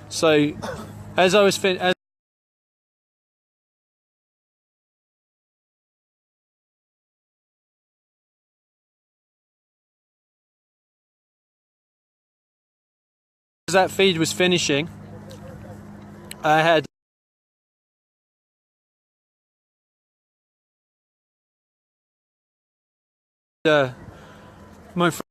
So as I was as that feed was finishing, I had my friend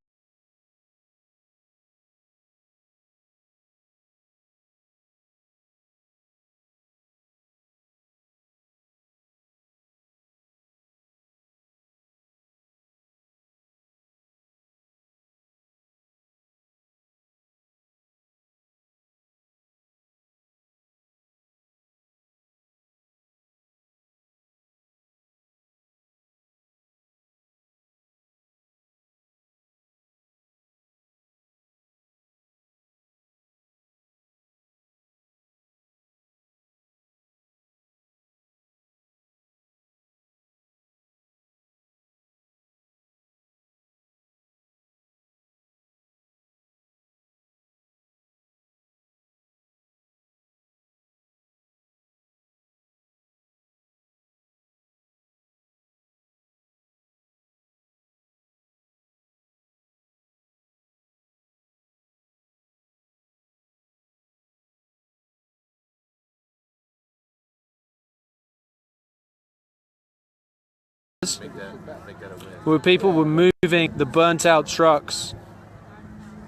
where people were moving the burnt out trucks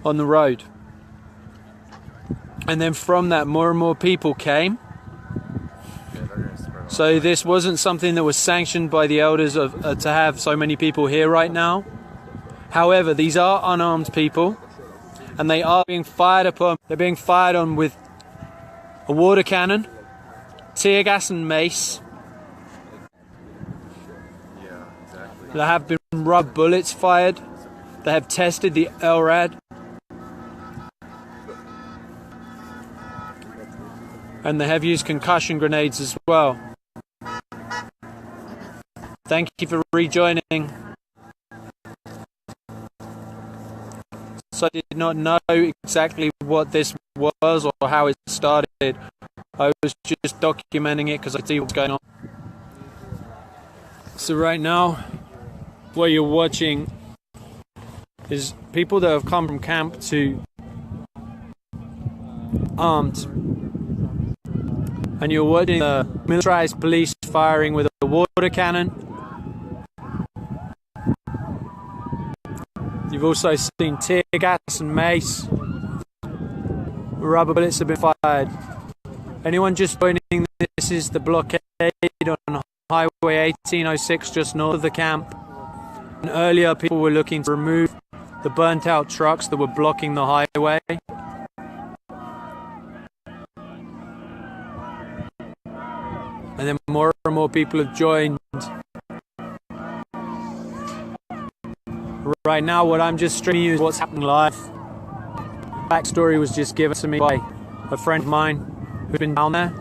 on the road, and then from that more and more people came. So this wasn't something that was sanctioned by the elders of to have so many people here right now. However, these are unarmed people, and they are being fired upon. They're being fired on with a water cannon, tear gas and mace. There have been rubber bullets fired. They have tested the LRAD. And they have used concussion grenades as well. Thank you for rejoining. So I did not know exactly what this was or how it started. I was just documenting it because I see what's going on. So right now, what you're watching is people that have come from camp to armed, and you're watching the militarized police firing with a water cannon. You've also seen tear gas and mace. Rubber bullets have been fired. Anyone just joining, this is the blockade on Highway 1806 just north of the camp. And earlier people were looking to remove the burnt out trucks that were blocking the highway. And then more and more people have joined. Right now what I'm just streaming you is what's happening live. Backstory was just given to me by a friend of mine who's been down there.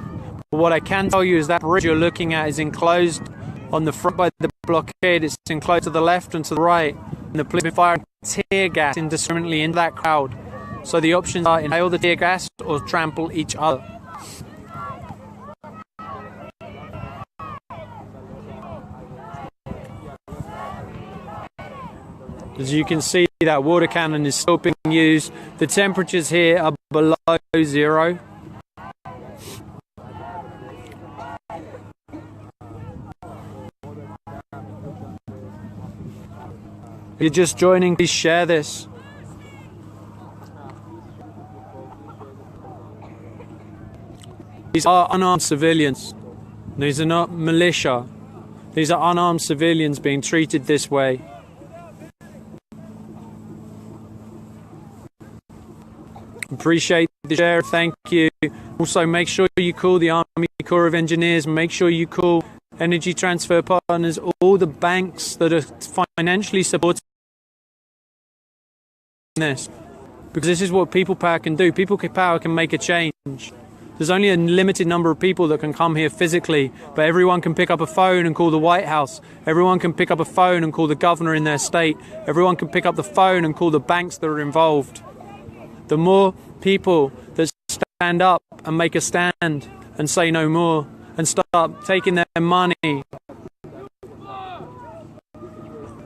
But what I can tell you is that bridge you're looking at is enclosed on the front by the blockade. It's enclosed to the left and to the right. And the police have been firing tear gas indiscriminately into that crowd. So the options are inhale the tear gas or trample each other. As you can see, that water cannon is still being used. The temperatures here are below zero. If you're just joining, please share this. These are unarmed civilians. These are not militia. These are unarmed civilians being treated this way. Appreciate the share, thank you. Also, make sure you call the Army Corps of Engineers, make sure you call Energy Transfer Partners, all the banks that are financially supporting this. Because this is what people power can do. People power can make a change. There's only a limited number of people that can come here physically, but everyone can pick up a phone and call the White House. Everyone can pick up a phone and call the governor in their state. Everyone can pick up the phone and call the banks that are involved. The more people that stand up and make a stand and say no more and start taking their money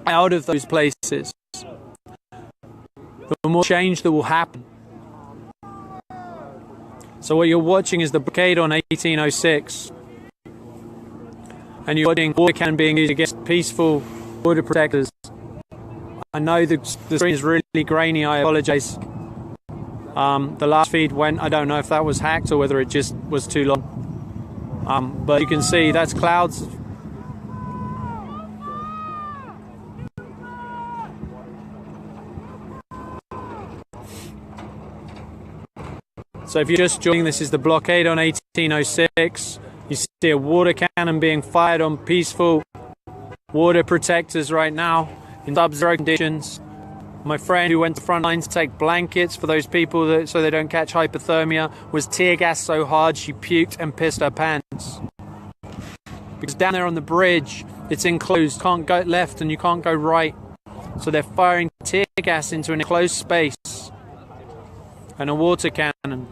out of those places, the more change that will happen. So what you're watching is the blockade on 1806, and you're watching water cannon being used against peaceful border protectors. I know the screen is really grainy, I apologize. The last feed went, I don't know if that was hacked or whether it just was too long. But you can see that's clouds. So if you're just joining, this is the blockade on 1806. You see a water cannon being fired on peaceful water protectors right now in sub-zero conditions. My friend who went to the front lines to take blankets for those people so they don't catch hypothermia was tear gassed so hard she puked and pissed her pants. Because down there on the bridge, it's enclosed, can't go left and you can't go right. So they're firing tear gas into an enclosed space and a water cannon.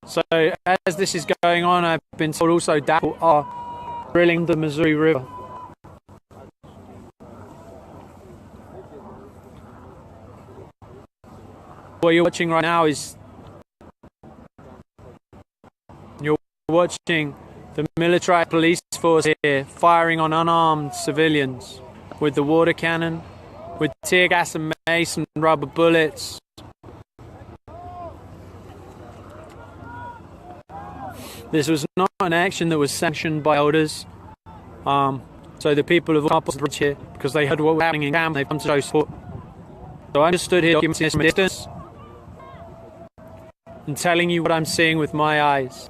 So as this is going on, I've been told also DAPL are drilling the Missouri River. What you're watching right now is you're watching the military police force here firing on unarmed civilians with the water cannon, with tear gas and mace and rubber bullets. This was not an action that was sanctioned by elders. So the people have come up to the bridge here because they heard what was happening in camp and they've come to show support. So I'm just stood here documenting this from a distance and telling you what I'm seeing with my eyes.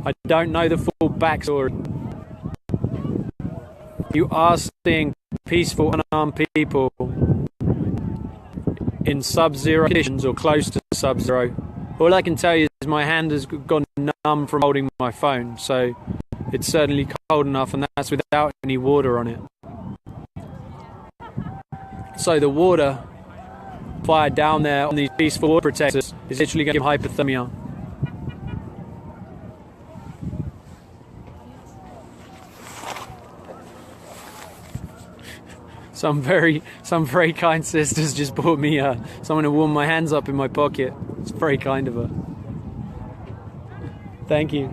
I don't know the full backstory. You are seeing peaceful, unarmed people in sub-zero conditions or close to sub-zero. All I can tell you is my hand has gone numb from holding my phone, so it's certainly cold enough, and that's without any water on it. So the water fired down there on these peaceful water protectors is literally going to give hypothermia. Some very kind sisters just bought me someone to warm my hands up in my pocket. It's very kind of her. Thank you.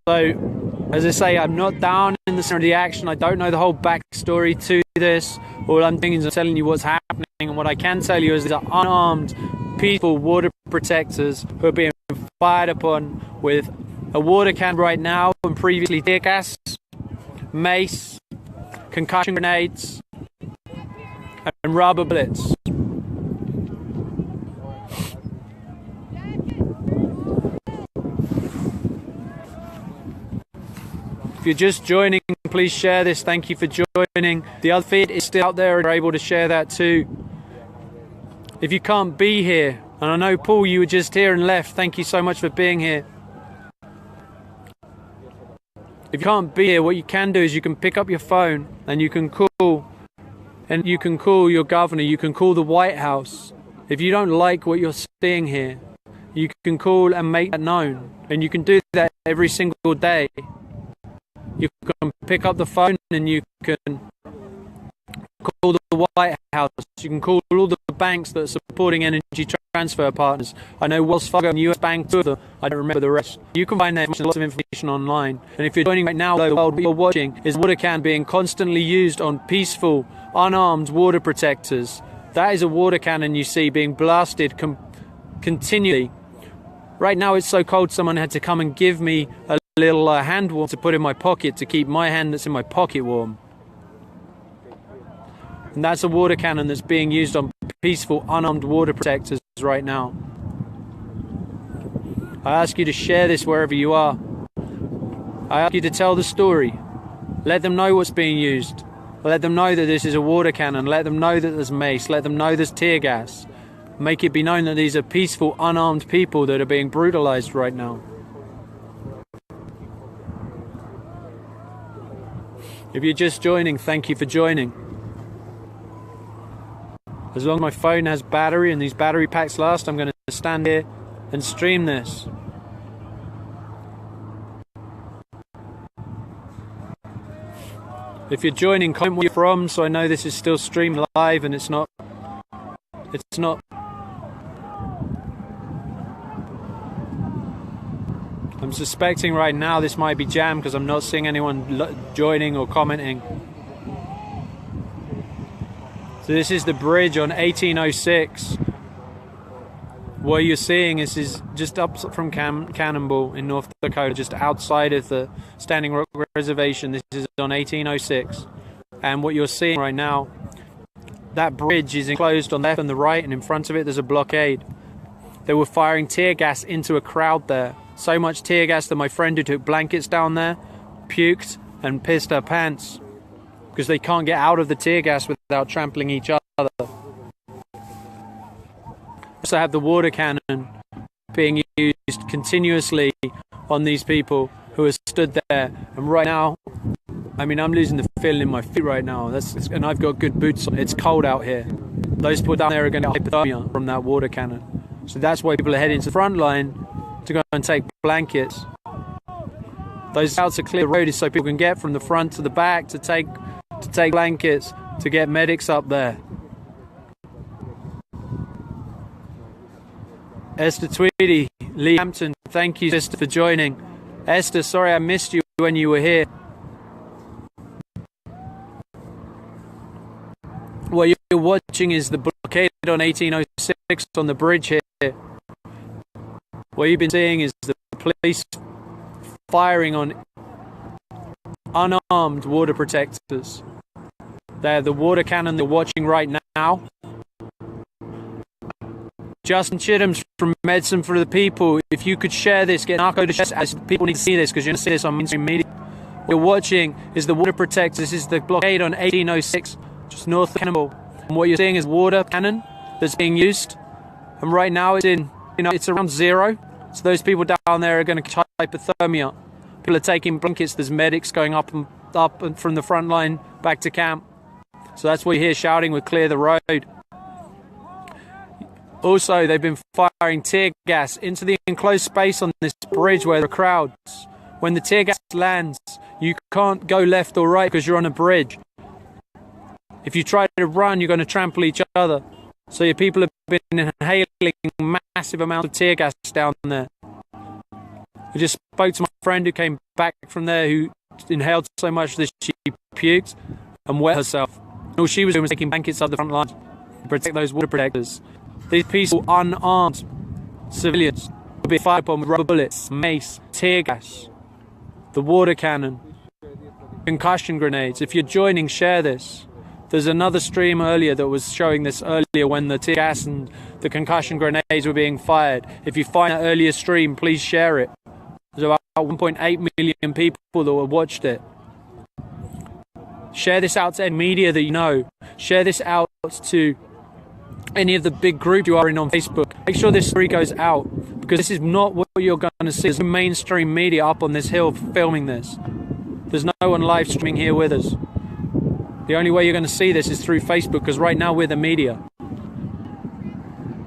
So, as I say, I'm not down in the center of the action. I don't know the whole backstory to this. All I'm doing is I'm telling you what's happening, and what I can tell you is these are unarmed, peaceful water protectors who are being fired upon with a water cannon right now, and previously tear gas, mace, concussion grenades, and rubber bullets. If you're just joining, please share this. Thank you for joining. The other feed is still out there and you're able to share that too. If you can't be here, and I know Paul, you were just here and left, thank you so much for being here. If you can't be here, what you can do is you can pick up your phone and you can call your governor, you can call the White House. If you don't like what you're seeing here, you can call and make that known. And you can do that every single day. You can pick up the phone and you can call the White House. You can call all the banks that are supporting energy transfer partners. I know Wells Fargo and US Bank, two of them. I don't remember the rest. You can find lots of information online. And if you're joining right now, though, what you're watching is water cannon being constantly used on peaceful, unarmed water protectors. That is a water cannon you see being blasted continually. Right now it's so cold someone had to come and give me a little hand warmer to put in my pocket to keep my hand that's in my pocket warm. And that's a water cannon that's being used on peaceful, unarmed water protectors right now. I ask you to share this wherever you are. I ask you to tell the story. Let them know what's being used. Let them know that this is a water cannon. Let them know that there's mace. Let them know there's tear gas. Make it be known that these are peaceful, unarmed people that are being brutalized right now. If you're just joining, thank you for joining. As long as my phone has battery and these battery packs last, I'm going to stand here and stream this. If you're joining, comment where you're from so I know this is still streamed live and it's not. I'm suspecting right now this might be jammed because I'm not seeing anyone joining or commenting. So this is the bridge on 1806. What you're seeing is just up from Cannonball in North Dakota, just outside of the Standing Rock Reservation. This is on 1806. And what you're seeing right now, that bridge is enclosed on the left and the right, and in front of it there's a blockade. They were firing tear gas into a crowd there. So much tear gas that my friend who took blankets down there puked and pissed her pants because they can't get out of the tear gas without trampling each other. Also have the water cannon being used continuously on these people who are stood there. And right now, I mean, I'm losing the feeling in my feet right now. And I've got good boots on. It's cold out here. Those people down there are going to get hypothermia from that water cannon. So that's why people are heading to the front line to go and take blankets. Those scouts are clear the road so people can get from the front to the back to take blankets, to get medics up there. Esther Tweedy, Lee Hampton, thank you, sister, for joining. Esther, sorry I missed you when you were here. What you're watching is the blockade on 1806 on the bridge here. What you've been seeing is the police firing on unarmed water protectors. They're the water cannon they're watching right now. Justin Chittum's from Medicine for the People. If you could share this, get Narco to share this. People need to see this because you're going to see this on mainstream media. What you're watching is the water protectors. This is the blockade on 1806, just north of Cannonball. And what you're seeing is water cannon that's being used. And right now it's around zero. So those people down there are going to get hypothermia. People are taking blankets. There's medics going up and from the front line back to camp. So that's what you hear shouting with "Clear the road." Also, they've been firing tear gas into the enclosed space on this bridge where there are crowds. When the tear gas lands, you can't go left or right because you're on a bridge. If you try to run, you're going to trample each other. So your people have been inhaling massive amounts of tear gas down there. I just spoke to my friend who came back from there who inhaled so much that she puked and wet herself. All she was doing was taking blankets up the front line to protect those water protectors. These peaceful, unarmed civilians will be fired upon with rubber bullets, mace, tear gas, the water cannon, concussion grenades. If you're joining, share this. There's another stream earlier that was showing this earlier when the tear gas and the concussion grenades were being fired. If you find that earlier stream, please share it. There's about 1.8 million people that watched it. Share this out to any media that you know. Share this out to any of the big groups you are in on Facebook. Make sure this story goes out because this is not what you're going to see. There's no mainstream media up on this hill filming this. There's no one live streaming here with us. The only way you're going to see this is through Facebook because right now we're the media.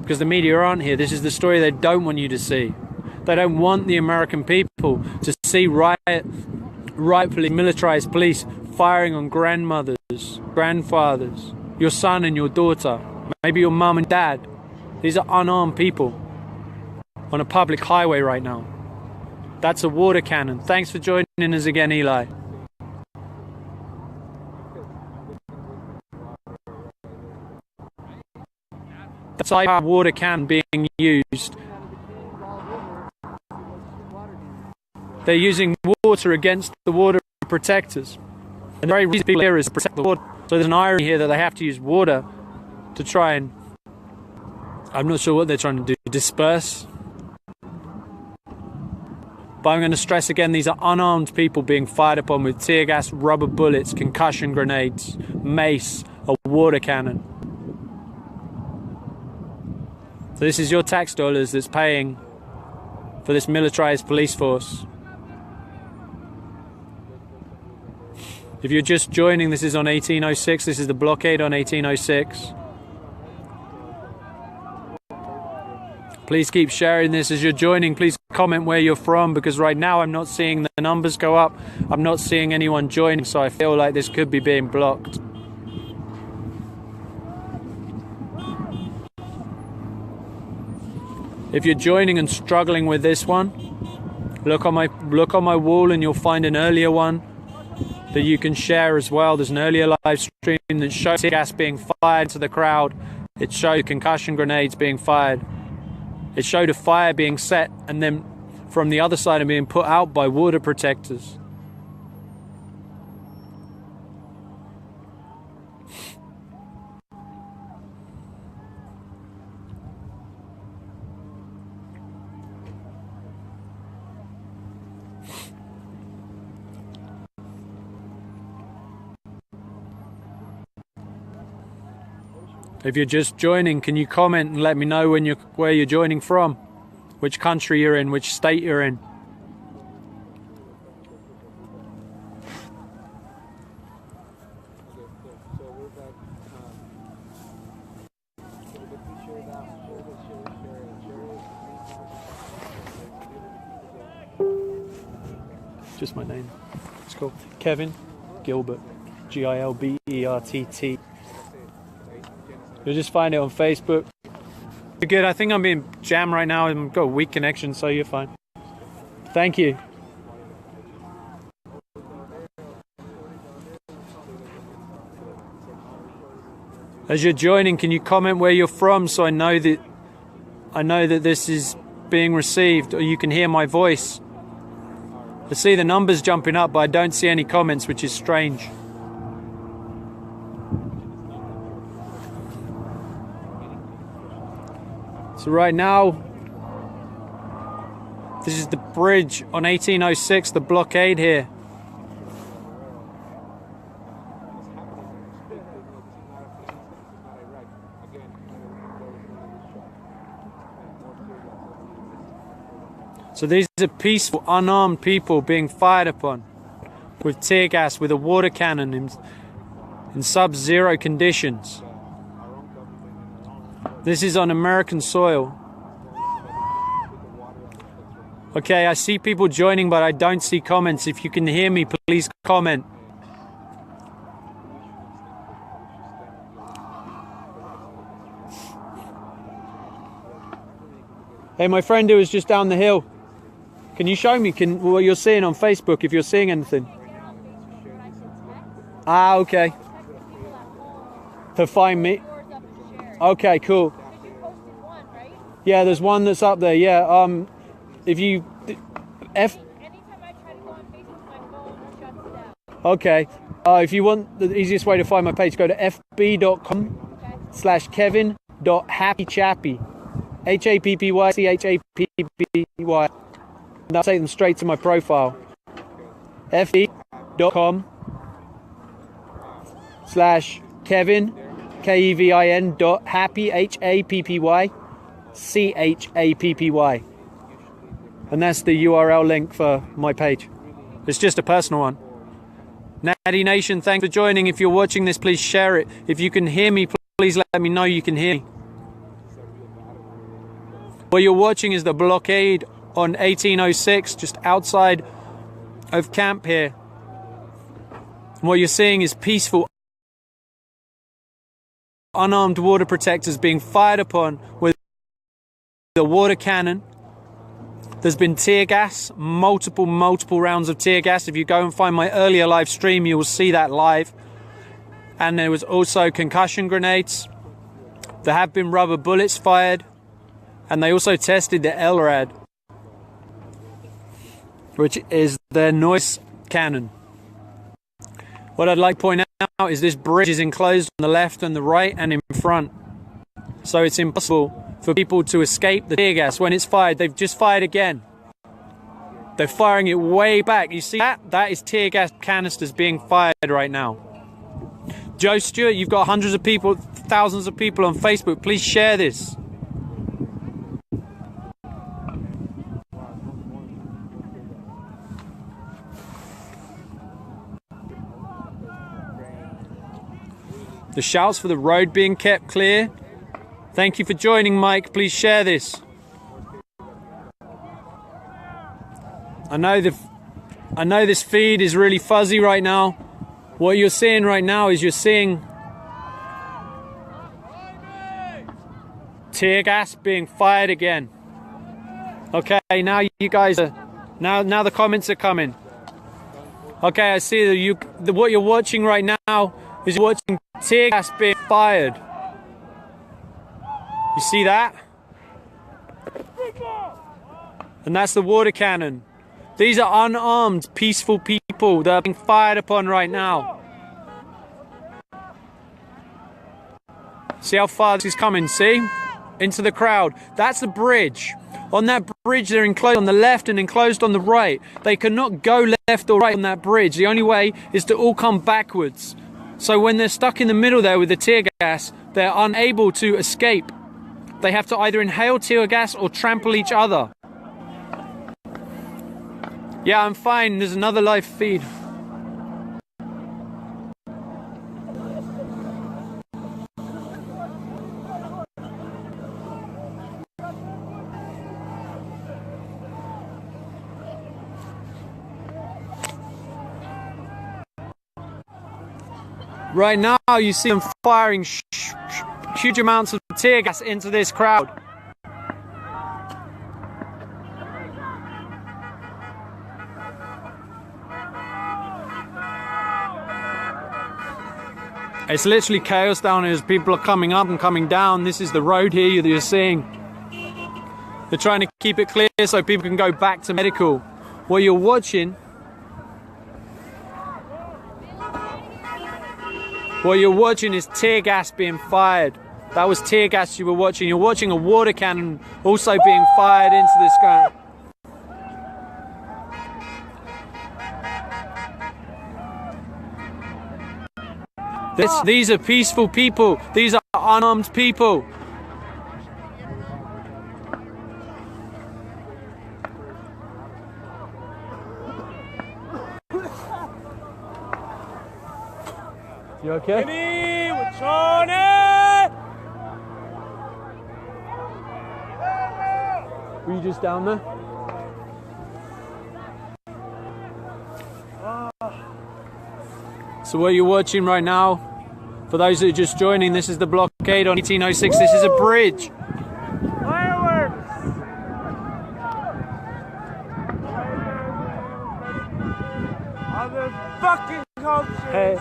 Because the media aren't here. This is the story they don't want you to see. They don't want the American people to see rightfully militarized police firing on grandmothers, grandfathers, your son and your daughter, maybe your mum and dad. These are unarmed people on a public highway right now. That's a water cannon. Thanks for joining us again, Eli. That's a water cannon being used. They're using water against the water protectors. And the very reason people here is to protect the water. So there's an irony here that they have to use water to try and, I'm not sure what they're trying to do, disperse. But I'm going to stress again, these are unarmed people being fired upon with tear gas, rubber bullets, concussion grenades, mace, a water cannon. So this is your tax dollars that's paying for this militarized police force. If you're just joining, this is on 1806. This is the blockade on 1806. Please keep sharing this as you're joining. Please comment where you're from, because right now I'm not seeing the numbers go up. I'm not seeing anyone joining, so I feel like this could be being blocked. If you're joining and struggling with this one, look on my wall and you'll find an earlier one that you can share as well. There's an earlier live stream that shows tear gas being fired to the crowd. It showed concussion grenades being fired. It showed a fire being set and then from the other side and being put out by water protectors. If you're just joining, can you comment and let me know where you're joining from, which country you're in, which state you're in. Just my name. It's called Kevin Gilbert, Gilbert. You'll just find it on Facebook. You're good. I think I'm being jammed right now. I've got a weak connection, so you're fine. Thank you. As you're joining, can you comment where you're from so I know that this is being received, or you can hear my voice. I see the numbers jumping up, but I don't see any comments, which is strange. So right now, this is the bridge on 1806, the blockade here. So these are peaceful, unarmed people being fired upon with tear gas, with a water cannon in sub-zero conditions. This is on American soil. Okay, I see people joining, but I don't see comments. If you can hear me, please comment. Hey, my friend who was just down the hill. Can you show me what you're seeing on Facebook, if you're seeing anything? Ah, okay. To find me. Okay, cool. Yeah, there's one that's up there. Yeah. If you anytime I try to go on Facebook, my phone shuts down. Okay. If you want the easiest way to find my page, go to fb.com/kevin.happychappy. HAPPYCHAPPY. And I'll take them straight to my profile. fb.com/Kevin KEVIN.happy HAPPYCHAPPY. And that's the URL link for my page. It's just a personal one. Natty Nation, thanks for joining. If you're watching this, please share it. If you can hear me, please let me know you can hear me. What you're watching is the blockade on 1806, just outside of camp here. And what you're seeing is peaceful, unarmed water protectors being fired upon with the water cannon. There's been tear gas, multiple rounds of tear gas. If you go and find my earlier live stream, you will see that live. And there was also concussion grenades. There have been rubber bullets fired. And they also tested the LRAD, which is their noise cannon. What I'd like to point out is this bridge is enclosed on the left and the right and in front. So it's impossible for people to escape the tear gas. When it's fired, they've just fired again. They're firing it way back. You see that? That is tear gas canisters being fired right now. Joe Stewart, you've got hundreds of people, thousands of people on Facebook. Please share this. The shouts for the road being kept clear. Thank you for joining, Mike. Please share this. I know this feed is really fuzzy right now. What you're seeing right now is you're seeing tear gas being fired again. Okay, now you guys are now the comments are coming. Okay, I see that what you're watching right now is you're watching tear gas being fired. You see that? And that's the water cannon. These are unarmed, peaceful people that are being fired upon right now. See how far this is coming, see? Into the crowd. That's the bridge. On that bridge, they're enclosed on the left and enclosed on the right. They cannot go left or right on that bridge. The only way is to all come backwards. So when they're stuck in the middle there with the tear gas, they're unable to escape. They have to either inhale tear gas or trample each other. Yeah, I'm fine. There's another live feed. Right now, you see them firing huge amounts of tear gas into this crowd. It's literally chaos down here as people are coming up and coming down. This is the road here that you're seeing. They're trying to keep it clear so people can go back to medical. What you're watching is tear gas being fired. That was tear gas you were watching. You're watching a water cannon also being fired into this ground. These are peaceful people. These are unarmed people. You okay? Were you just down there? So what you're watching right now, for those that are just joining, this is the blockade on 1806. This is a bridge. Fireworks! Other fucking cultures! Hey.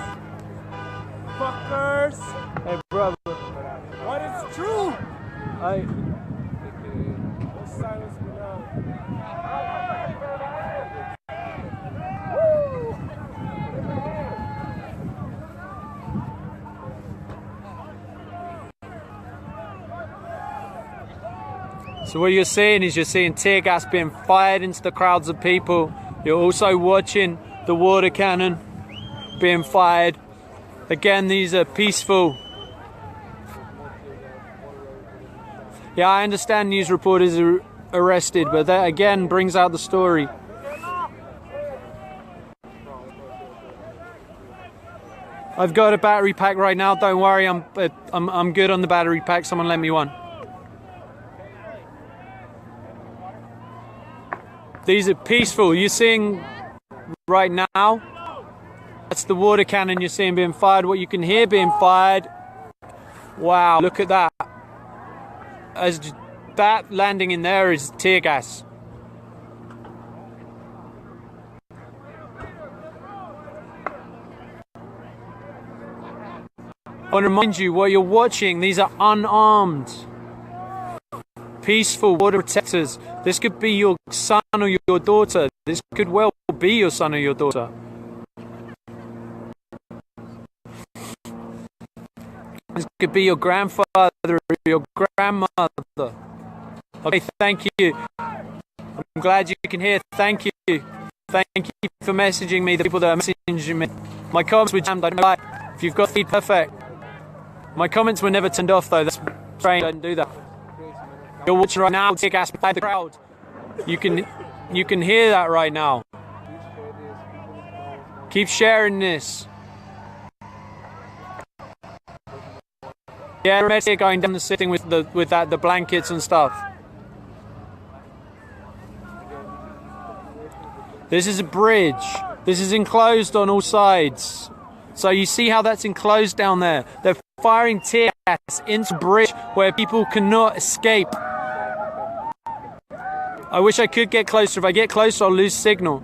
Fuckers! Hey, brother. What is true? Silence me now. So what you're seeing is you're seeing tear gas being fired into the crowds of people. You're also watching the water cannon being fired. Again, these are peaceful. Yeah, I understand news reporters are arrested, but that again brings out the story. I've got a battery pack right now. Don't worry, I'm good on the battery pack. Someone lent me one. These are peaceful. You're seeing right now. That's the water cannon you're seeing being fired. What you can hear being fired. Wow, look at that. As that landing in there is tear gas. I want to remind you what you're watching. These are unarmed, peaceful water protectors. This could be your son or your daughter. This could well be your son or your daughter. This could be your grandfather or your grandmother. Okay, thank you. I'm glad you can hear. Thank you. Thank you for messaging me, the people that are messaging me. My comments were jammed. I don't know why. If you've got feed, perfect. My comments were never turned off though. That's strange. Don't do that. You're watching right now. Tear gas by the crowd. You can hear that right now. Keep sharing this. Yeah, we're going down the sitting with the blankets and stuff. This is a bridge. This is enclosed on all sides. So you see how that's enclosed down there. They're firing tear gas into the bridge where people cannot escape. I wish I could get closer. If I get closer, I'll lose signal.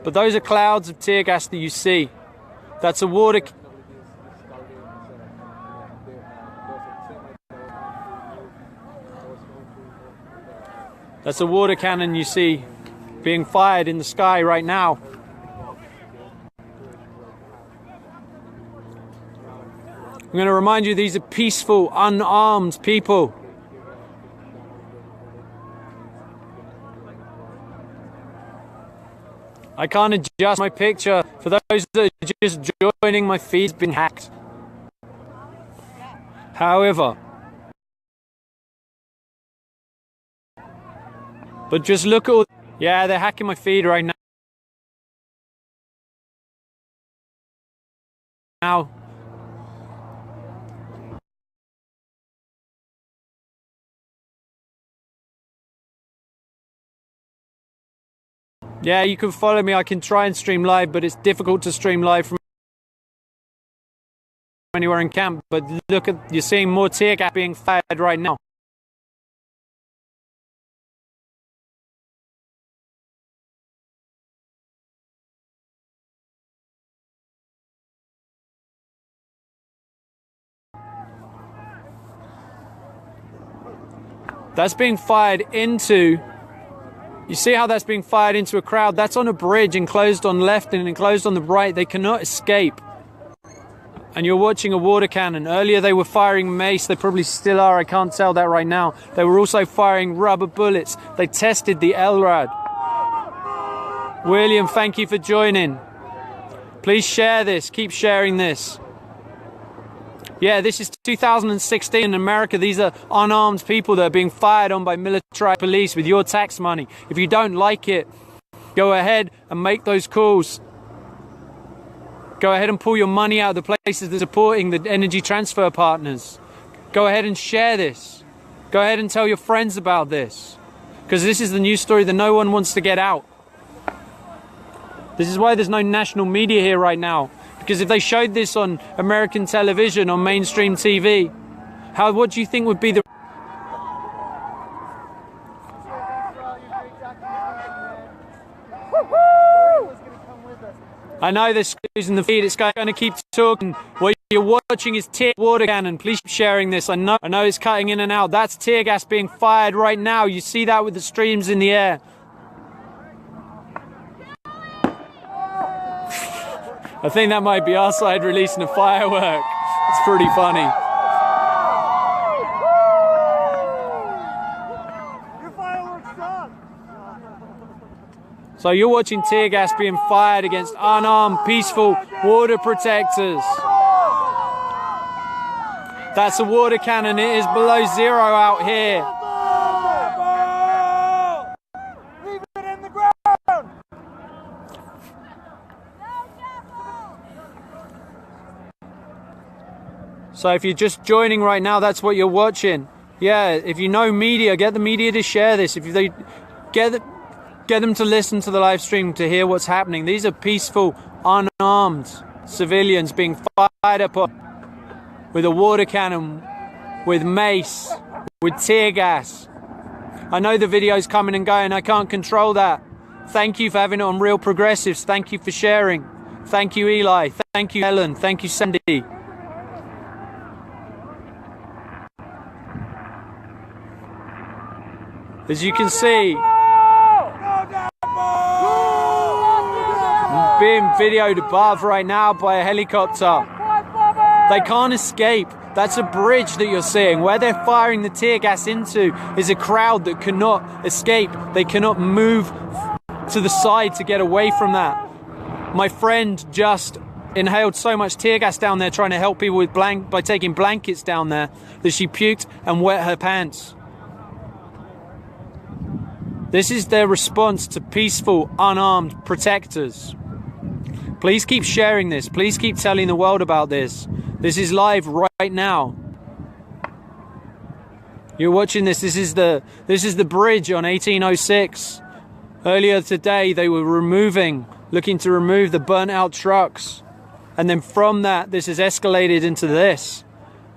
But those are clouds of tear gas that you see. That's a water... That's a water cannon you see being fired in the sky right now. I'm going to remind you, these are peaceful, unarmed people. I can't adjust my picture. For those that are just joining, my feed's been hacked. However, but just look at all... Yeah, they're hacking my feed right now. Yeah, you can follow me. I can try and stream live, but it's difficult to stream live from anywhere in camp. But look at... You're seeing more tear gas being fired right now. That's being fired into... You see how that's being fired into a crowd? That's on a bridge, enclosed on left and enclosed on the right. They cannot escape. And you're watching a water cannon. Earlier they were firing mace. They probably still are. I can't tell that right now. They were also firing rubber bullets. They tested the LRAD. William, thank you for joining. Please share this. Keep sharing this. Yeah, this is 2016 in America. These are unarmed people that are being fired on by military police with your tax money. If you don't like it, go ahead and make those calls. Go ahead and pull your money out of the places that are supporting the energy transfer partners. Go ahead and share this. Go ahead and tell your friends about this. Because this is the news story that no one wants to get out. This is why there's no national media here right now. Because if they showed this on American television, on mainstream TV, what do you think would be the... I know they're squeezing the feed. It's going to keep talking. What you're watching is tear water cannon. Please keep sharing this. I know it's cutting in and out. That's tear gas being fired right now. You see that with the streams in the air. I think that might be our side releasing a firework. It's pretty funny. Your fireworks suck. So you're watching tear gas being fired against unarmed, peaceful water protectors. That's a water cannon. It is below zero out here. Leave it in the ground. So if you're just joining right now, that's what you're watching. Yeah, if you know media, get the media to share this. If they get them to listen to the live stream to hear what's happening. These are peaceful, unarmed civilians being fired upon with a water cannon, with mace, with tear gas. I know the video's coming and going. I can't control that. Thank you for having it on Real Progressives. Thank you for sharing. Thank you, Eli. Thank you, Ellen. Thank you, Sandy. As you can see, being videoed above right now by a helicopter. They can't escape. That's a bridge that you're seeing. Where they're firing the tear gas into is a crowd that cannot escape. They cannot move to the side to get away from that. My friend just inhaled so much tear gas down there trying to help people with by taking blankets down there that she puked and wet her pants. This is their response to peaceful, unarmed protectors. Please keep sharing this. Please keep telling the world about this. This is live right now. You're watching this. This is the bridge on 1806. Earlier today, they were looking to remove the burnt out trucks. And then from that, this has escalated into this.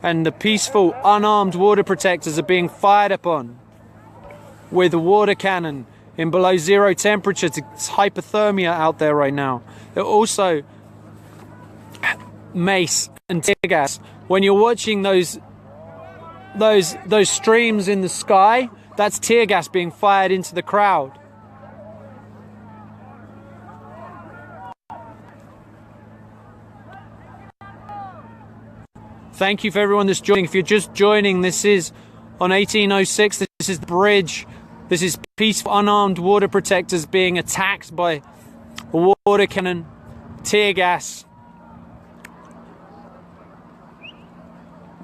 And the peaceful, unarmed water protectors are being fired upon with a water cannon in below zero temperature. It's hypothermia out there right now. They're also mace and tear gas. When you're watching those streams in the sky, that's tear gas being fired into the crowd. Thank you for everyone that's joining. If you're just joining, this is on 1806. This is the bridge. This is peaceful, unarmed water protectors being attacked by a water cannon, tear gas.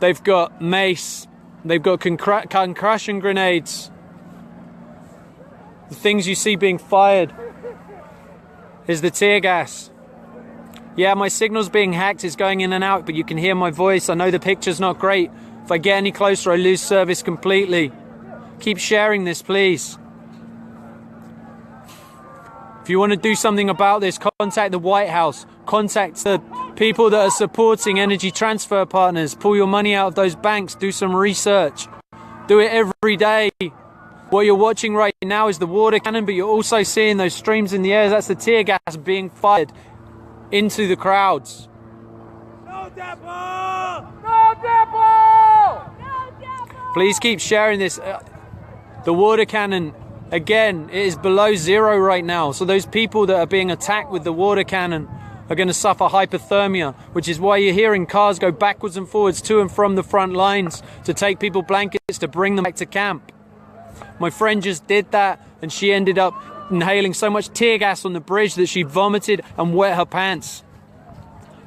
They've got mace. They've got concussion grenades. The things you see being fired is the tear gas. Yeah, my signal's being hacked. It's going in and out, but you can hear my voice. I know the picture's not great. If I get any closer, I lose service completely. Keep sharing this, please. If you want to do something about this, contact the White House. Contact the people that are supporting energy transfer partners. Pull your money out of those banks. Do some research. Do it every day. What you're watching right now is the water cannon, but you're also seeing those streams in the air. That's the tear gas being fired into the crowds. No depot! No depot! No depot! Please keep sharing this. The water cannon, again, it is below zero right now. So those people that are being attacked with the water cannon are going to suffer hypothermia, which is why you're hearing cars go backwards and forwards to and from the front lines to take people blankets to bring them back to camp. My friend just did that, and she ended up inhaling so much tear gas on the bridge that she vomited and wet her pants.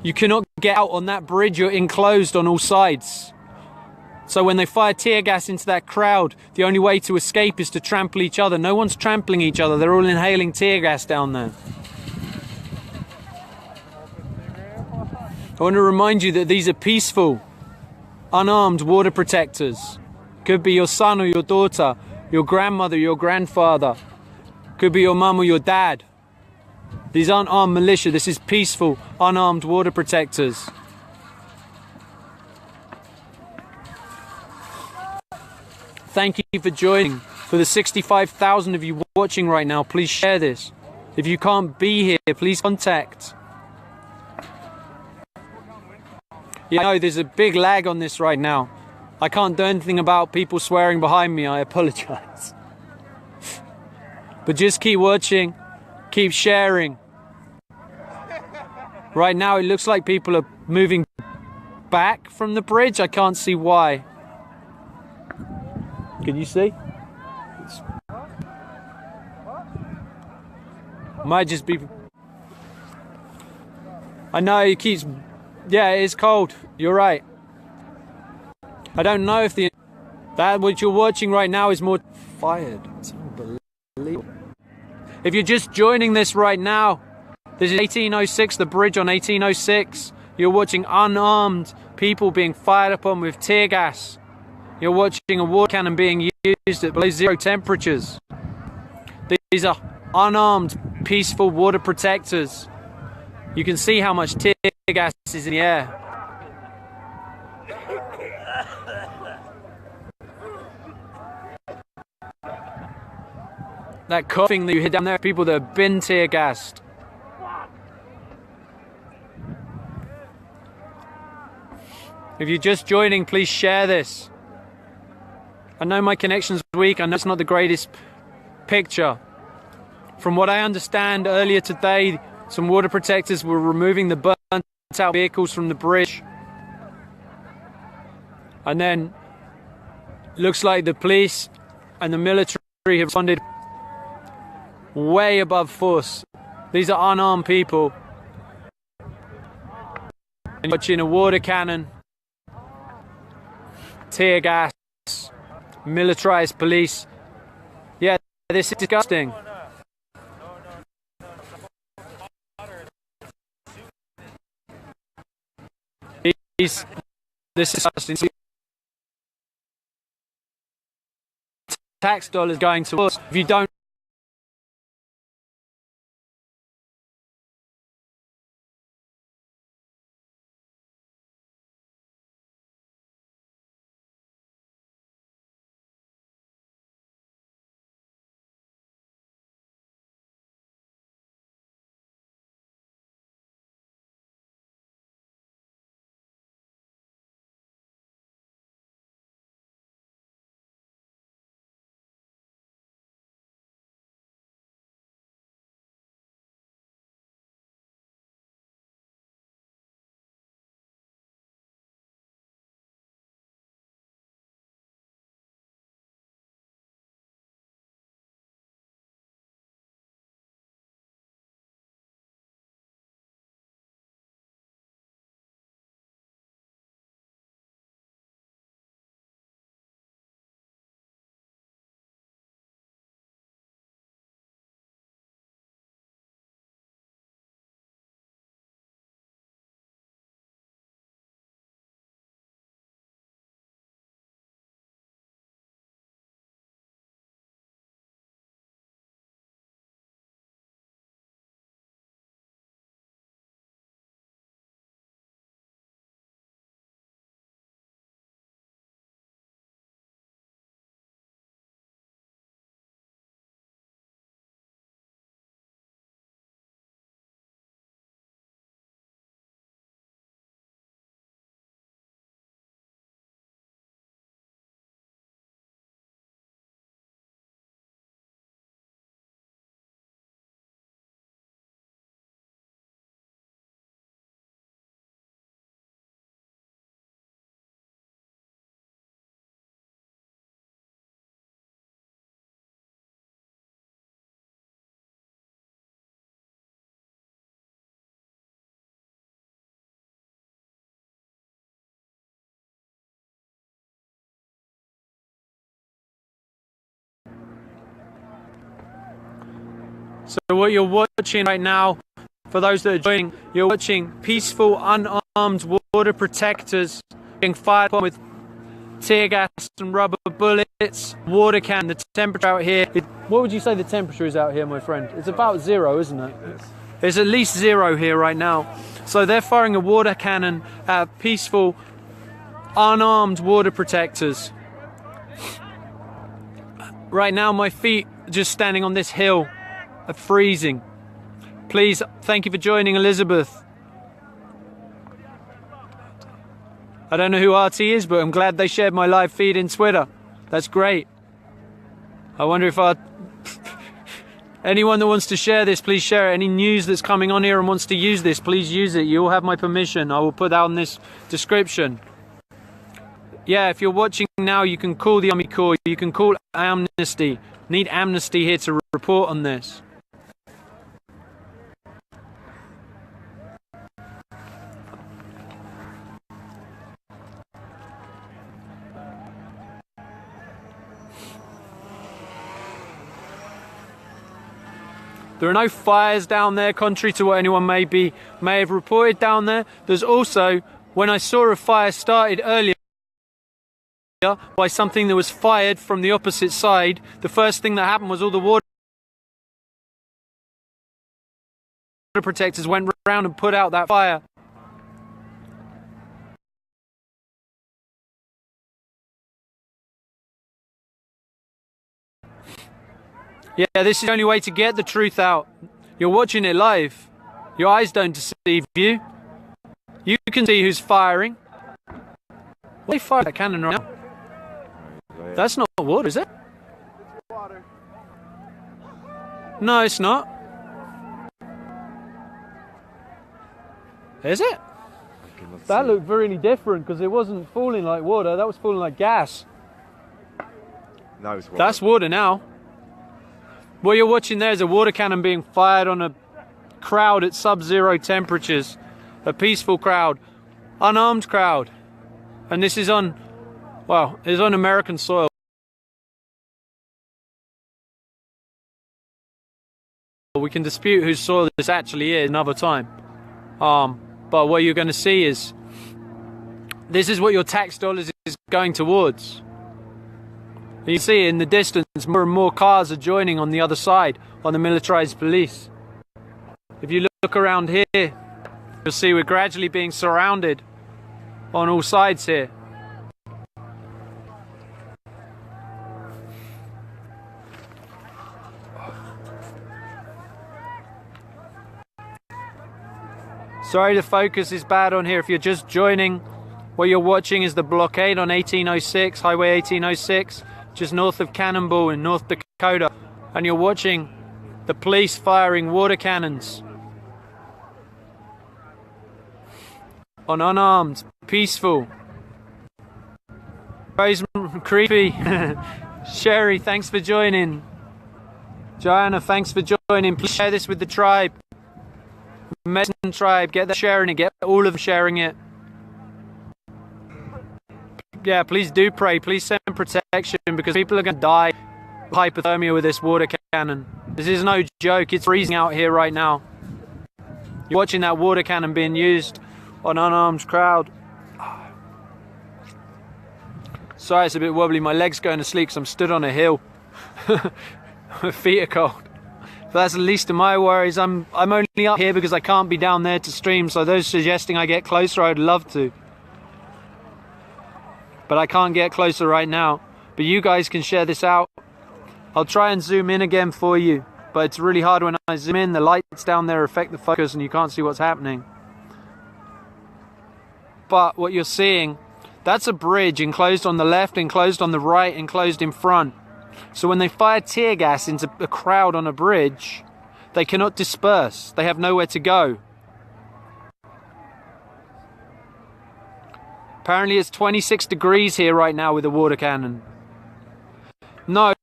You cannot get out on that bridge. You're enclosed on all sides. So when they fire tear gas into that crowd, the only way to escape is to trample each other. No one's trampling each other. They're all inhaling tear gas down there. I want to remind you that these are peaceful, unarmed water protectors. Could be your son or your daughter, your grandmother, your grandfather. Could be your mum or your dad. These aren't armed militia. This is peaceful, unarmed water protectors. Thank you for joining. For the 65,000 of you watching right now, please share this. If you can't be here, please contact. Yeah, I know there's a big lag on this right now. I can't do anything about people swearing behind me. I apologize. But just keep watching, keep sharing. Right now it looks like people are moving back from the bridge. I can't see why. Can you see? Might just be... I know it keeps... Yeah, it is cold. You're right. I don't know if that what you're watching right now is more fired. It's unbelievable. If you're just joining this right now, this is 1806, the bridge on 1806. You're watching unarmed people being fired upon with tear gas. You're watching a water cannon being used at below zero temperatures. These are unarmed, peaceful water protectors. You can see how much tear gas is in the air. That coughing that you hear down there, people that have been tear gassed. If you're just joining, please share this. I know my connection's weak. I know it's not the greatest picture. From what I understand, earlier today, some water protectors were removing the burnt out vehicles from the bridge. And then, looks like the police and the military have responded way above force. These are unarmed people. And watching a water cannon, tear gas, militarized police. Yeah, this is disgusting. This is tax dollars going to us. If you don't So what you're watching right now, for those that are joining, you're watching peaceful, unarmed water protectors being fired upon with tear gas and rubber bullets, water cannon. The temperature out here, what would you say the temperature is out here, my friend? It's about 0, isn't it? It's at least 0 here right now. So they're firing a water cannon at peaceful, unarmed water protectors. Right now, my feet just standing on this hill are freezing. Please, thank you for joining, Elizabeth. I don't know who RT is, but I'm glad they shared my live feed in Twitter. That's great. I wonder if anyone that wants to share this, please share it. Any news that's coming on here and wants to use this, please use it. You all have my permission. I will put that on this description. Yeah, if you're watching now, you can call the Army Corps. You can call Amnesty. Need Amnesty here to report on this. There are no fires down there, contrary to what anyone may have reported down there. There's also, when I saw a fire started earlier by something that was fired from the opposite side, the first thing that happened was all the water protectors went around and put out that fire. Yeah, this is the only way to get the truth out. You're watching it live. Your eyes don't deceive you. You can see who's firing. Why they fire that cannon right now? That's not water, is it? No, it's not. Is it? That looked really different because it wasn't falling like water. That was falling like gas. No, it's water. That's water now. What you're watching there is a water cannon being fired on a crowd at sub-zero temperatures. A peaceful crowd. Unarmed crowd. And this is on, well, it's on American soil. We can dispute whose soil this actually is another time. But what you're going to see is This is what your tax dollars is going towards. You see in the distance, more and more cars are joining on the other side, on the militarized police. If you look around here, you'll see we're gradually being surrounded on all sides here. Sorry, the focus is bad on here. If you're just joining, what you're watching is the blockade on 1806, Highway 1806, just north of Cannonball in North Dakota. And you're watching the police firing water cannons on unarmed, peaceful. Creepy. Sherry, thanks for joining. Joanna, thanks for joining. Please share this with the tribe. Medicine tribe, get that sharing it, get all of them sharing it. Yeah, please do pray, please send protection, because people are going to die of hypothermia with this water cannon. This is no joke, it's freezing out here right now. You're watching that water cannon being used on unarmed crowd. Sorry, it's a bit wobbly, my leg's going to sleep because I'm stood on a hill. My feet are cold. But that's the least of my worries. I'm only up here because I can't be down there to stream, so those suggesting I get closer, I'd love to. But I can't get closer right now. But you guys can share this out. I'll try and zoom in again for you, but it's really hard when I zoom in. The lights down there affect the focus and you can't see what's happening. But what you're seeing, that's a bridge enclosed on the left, enclosed on the right, enclosed in front. So when they fire tear gas into a crowd on a bridge, they cannot disperse. They have nowhere to go. Apparently it's 26 degrees here right now with a water cannon. No,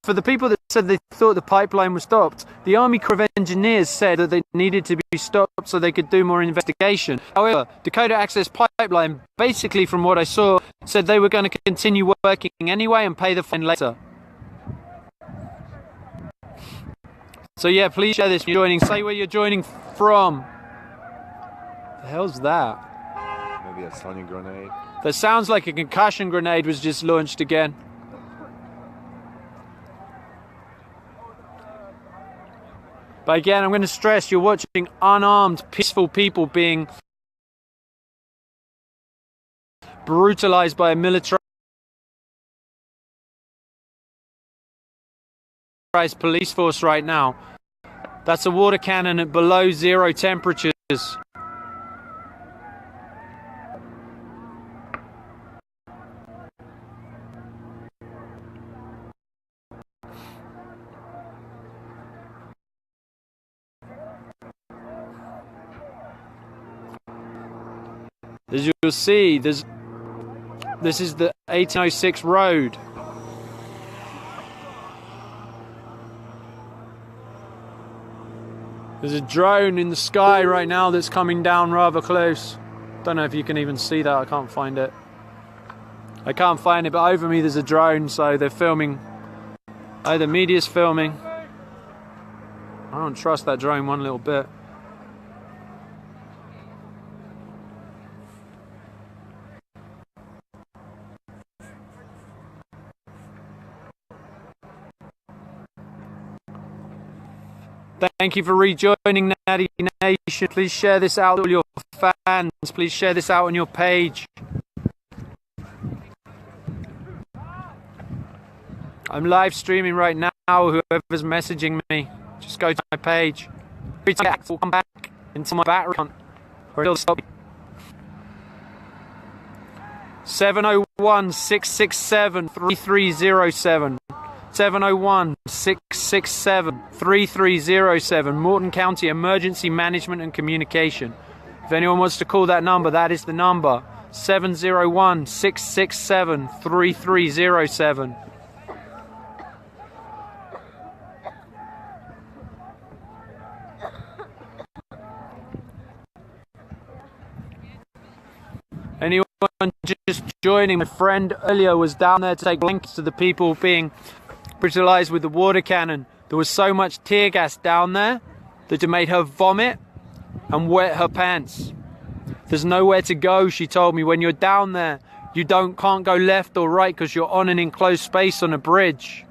for the people that said they thought the pipeline was stopped, the Army Corps of Engineers said that they needed to be stopped so they could do more investigation. However, Dakota Access Pipeline, basically from what I saw, said they were going to continue working anyway and pay the fine later. So yeah, please share this. You're joining. Say where you're joining from. The hell's that? Maybe a stun grenade. That sounds like a concussion grenade was just launched again. But again, I'm going to stress, you're watching unarmed, peaceful people being brutalized by a militarized police force right now. That's a water cannon at below zero temperatures. As you'll see, this is the 1806 road. There's a drone in the sky right now that's coming down rather close. Don't know if you can even see that, I can't find it. I can't find it, but over me there's a drone, so they're filming. Oh, the media's filming. I don't trust that drone one little bit. Thank you for rejoining, Natty Nation. Please share this out to all your fans. Please share this out on your page. I'm live streaming right now. Whoever's messaging me, just go to my page. Every time I will come back into my battery hunt, or it'll stop. 701-667-3307. 701-667-3307, Morton County Emergency Management and Communication. If anyone wants to call that number, that is the number. 701-667-3307. Anyone just joining? My friend earlier was down there to take blankets to the people being brutalized with the water cannon. There was so much tear gas down there that it made her vomit and wet her pants. There's nowhere to go, she told me. When you're down there, you can't go left or right because you're on an enclosed space on a bridge.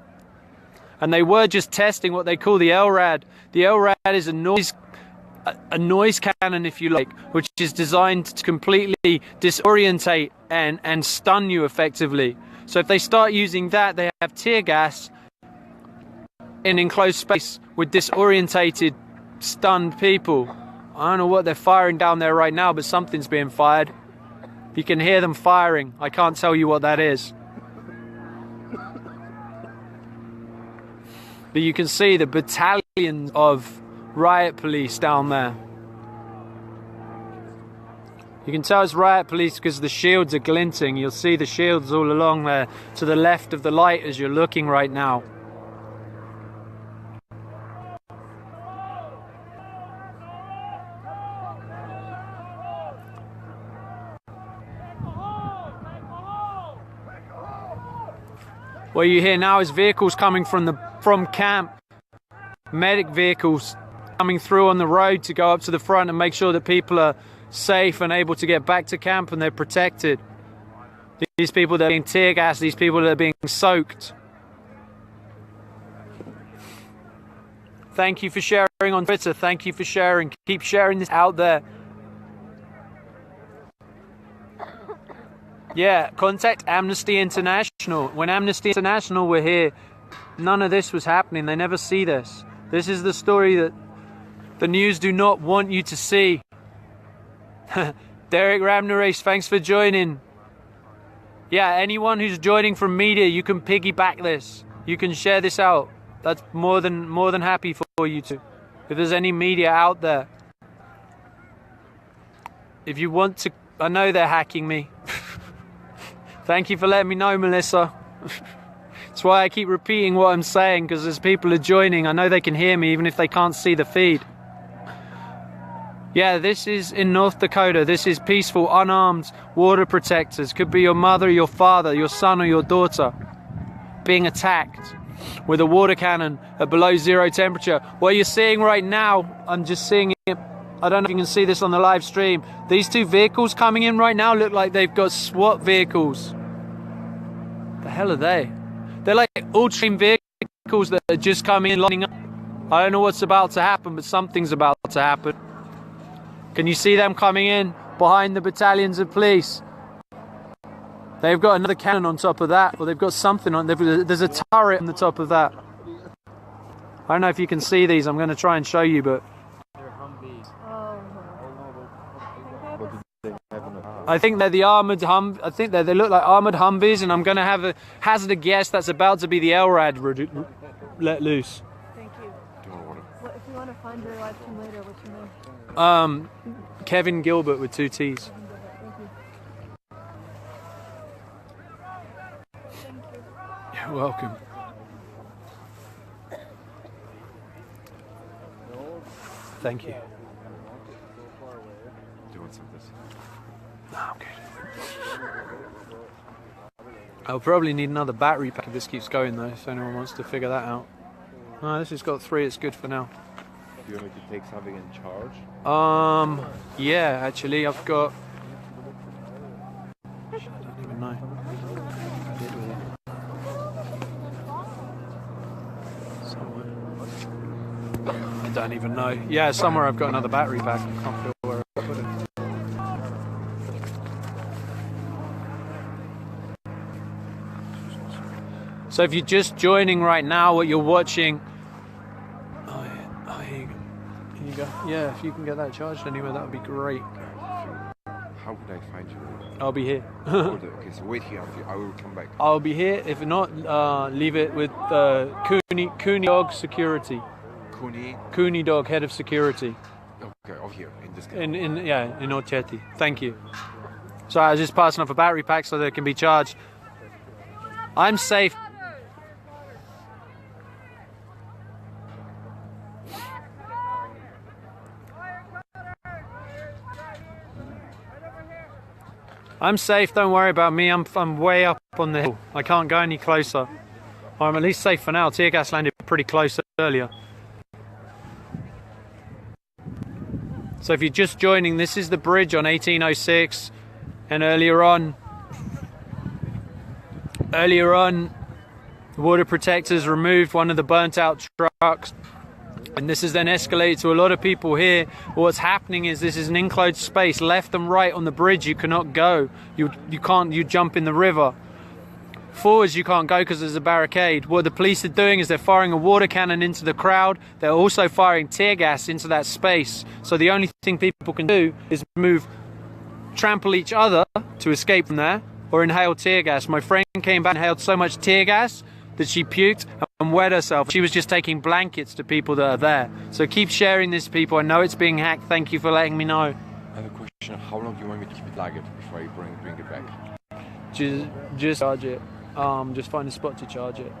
And they were just testing what they call the LRAD. The LRAD is a noise cannon, if you like, which is designed to completely disorientate and stun you effectively. So if they start using that, they have tear gas in enclosed space with disorientated, stunned people. I don't know what they're firing down there right now, but something's being fired. You can hear them firing. I can't tell you what that is. But you can see the battalions of riot police down there. You can tell it's riot police because the shields are glinting. You'll see the shields all along there to the left of the light as you're looking right now. What you hear now is vehicles coming from camp, medic vehicles coming through on the road to go up to the front and make sure that people are safe and able to get back to camp and they're protected. These people that are being tear gassed, these people that are being soaked. Thank you for sharing on Twitter. Thank you for sharing. Keep sharing this out there. Yeah, contact Amnesty International. When Amnesty International were here, none of this was happening. They never see this. This is the story that the news do not want you to see. Derek Ramnaresh, thanks for joining. Yeah, anyone who's joining from media, you can piggyback this. You can share this out. That's more than happy for you to. If there's any media out there. If you want to, I know they're hacking me. Thank you for letting me know, Melissa. That's why I keep repeating what I'm saying, because as people are joining, I know they can hear me even if they can't see the feed. Yeah, this is in North Dakota. This is peaceful, unarmed water protectors. Could be your mother, your father, your son or your daughter being attacked with a water cannon at below zero temperature. What you're seeing right now, I'm just seeing it. I don't know if you can see this on the live stream. These two vehicles coming in right now look like they've got SWAT vehicles. The hell are they? They're like all-terrain vehicles that are just coming in, lining up. I don't know what's about to happen, but something's about to happen. Can you see them coming in behind the battalions of police? They've got another cannon on top of that, or they've got something on. There's a turret on the top of that. I don't know if you can see these. I'm going to try and show you, but I think they're the armored I think they look like armored Humvees, and I'm going to have a hazard a guess that's about to be the LRAD let loose. Thank you. What, if you want to find your live stream later, what's your name? Kevin Gilbert with 2 T's. Thank you. You're welcome. Thank you. Do you want some of this? No, I'm good. I'll probably need another battery pack if this keeps going though, if anyone wants to figure that out. No, this has got 3, it's good for now. Do you want me to take something in charge? Yeah, actually, I've got... I don't even know. I did with it. Somewhere. I don't even know. Yeah, somewhere I've got another battery pack. I can't feel where I put it. So if you're just joining right now, what you're watching... Yeah, if you can get that charged anywhere, that would be great. How would I find you? I'll be here. Okay, so wait here. I will come back. I'll be here. If not, leave it with Cooney Dog Security. Cooney Dog, head of security. Okay, over here in this. In Orchetti. Thank you. So I was just passing off a battery pack so that it can be charged. I'm safe. I'm safe, don't worry about me. I'm way up on the hill. I can't go any closer. I'm at least safe for now. Tear gas landed pretty close earlier. So if you're just joining, this is the bridge on 1806, and earlier on, the water protectors removed one of the burnt out trucks, and this has then escalated to a lot of people here. What's happening is this is an enclosed space, left and right on the bridge. You cannot go. You jump in the river. Forwards you can't go because there's a barricade. What the police are doing is they're firing a water cannon into the crowd. They're also firing tear gas into that space. So the only thing people can do is trample each other to escape from there, or inhale tear gas. My friend came back and inhaled so much tear gas that she puked and wet herself. She was just taking blankets to people that are there. So keep sharing this, people. I know it's being hacked. Thank you for letting me know. I have a question. How long do you want me to keep it like it before you bring it back? Just charge it. Just find a spot to charge it.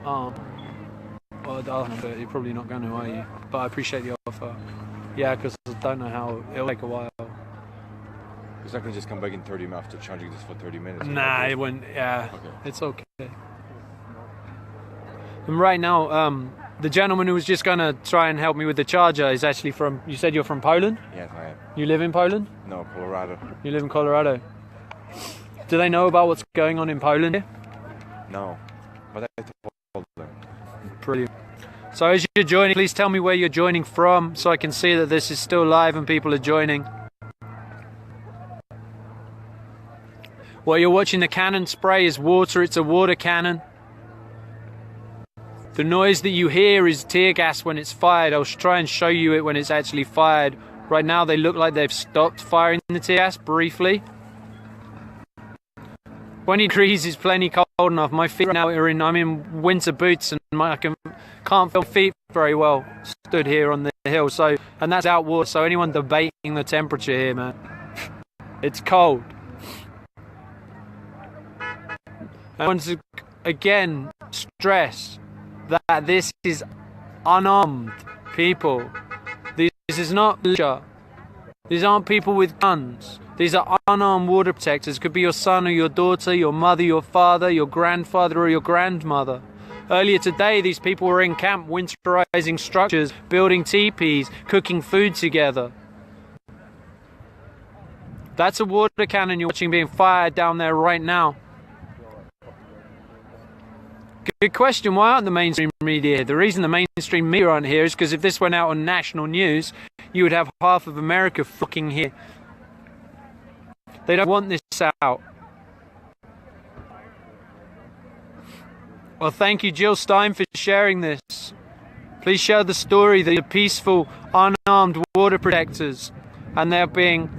Well, you're probably not going to, are you? But I appreciate the offer. Yeah, because I don't know how. It'll take a while. It's not going to just come back in 30 minutes after charging this for 30 minutes. Nah, it wouldn't. Yeah, okay. It's okay. And right now, the gentleman who was just going to try and help me with the charger is actually from. You said you're from Poland? Yes, I am. You live in Poland? No, Colorado. You live in Colorado. Do they know about what's going on in Poland here? No, but I told them. Brilliant. So as you're joining, please tell me where you're joining from so I can see that this is still live and people are joining. Well, you're watching the cannon spray is water. It's a water cannon. The noise that you hear is tear gas when it's fired. I'll try and show you it when it's actually fired. Right now they look like they've stopped firing the tear gas briefly. 20 degrees is plenty cold enough. My feet right now I'm in winter boots and I can't feel feet very well stood here on the hill. So, and that's out water. So anyone debating the temperature here, man, it's cold. I want to again stress that this is unarmed people. This is not militia. These aren't people with guns. These are unarmed water protectors. Could be your son or your daughter, your mother, your father, your grandfather or your grandmother. Earlier today, these people were in camp winterizing structures, building teepees, cooking food together. That's a water cannon you're watching being fired down there right now. Good question. Why aren't the mainstream media here? The reason the mainstream media aren't here is because if this went out on national news, you would have half of America fucking here. They don't want this out. Well, thank you, Jill Stein, for sharing this. Please share the story that the peaceful, unarmed water protectors, and they're being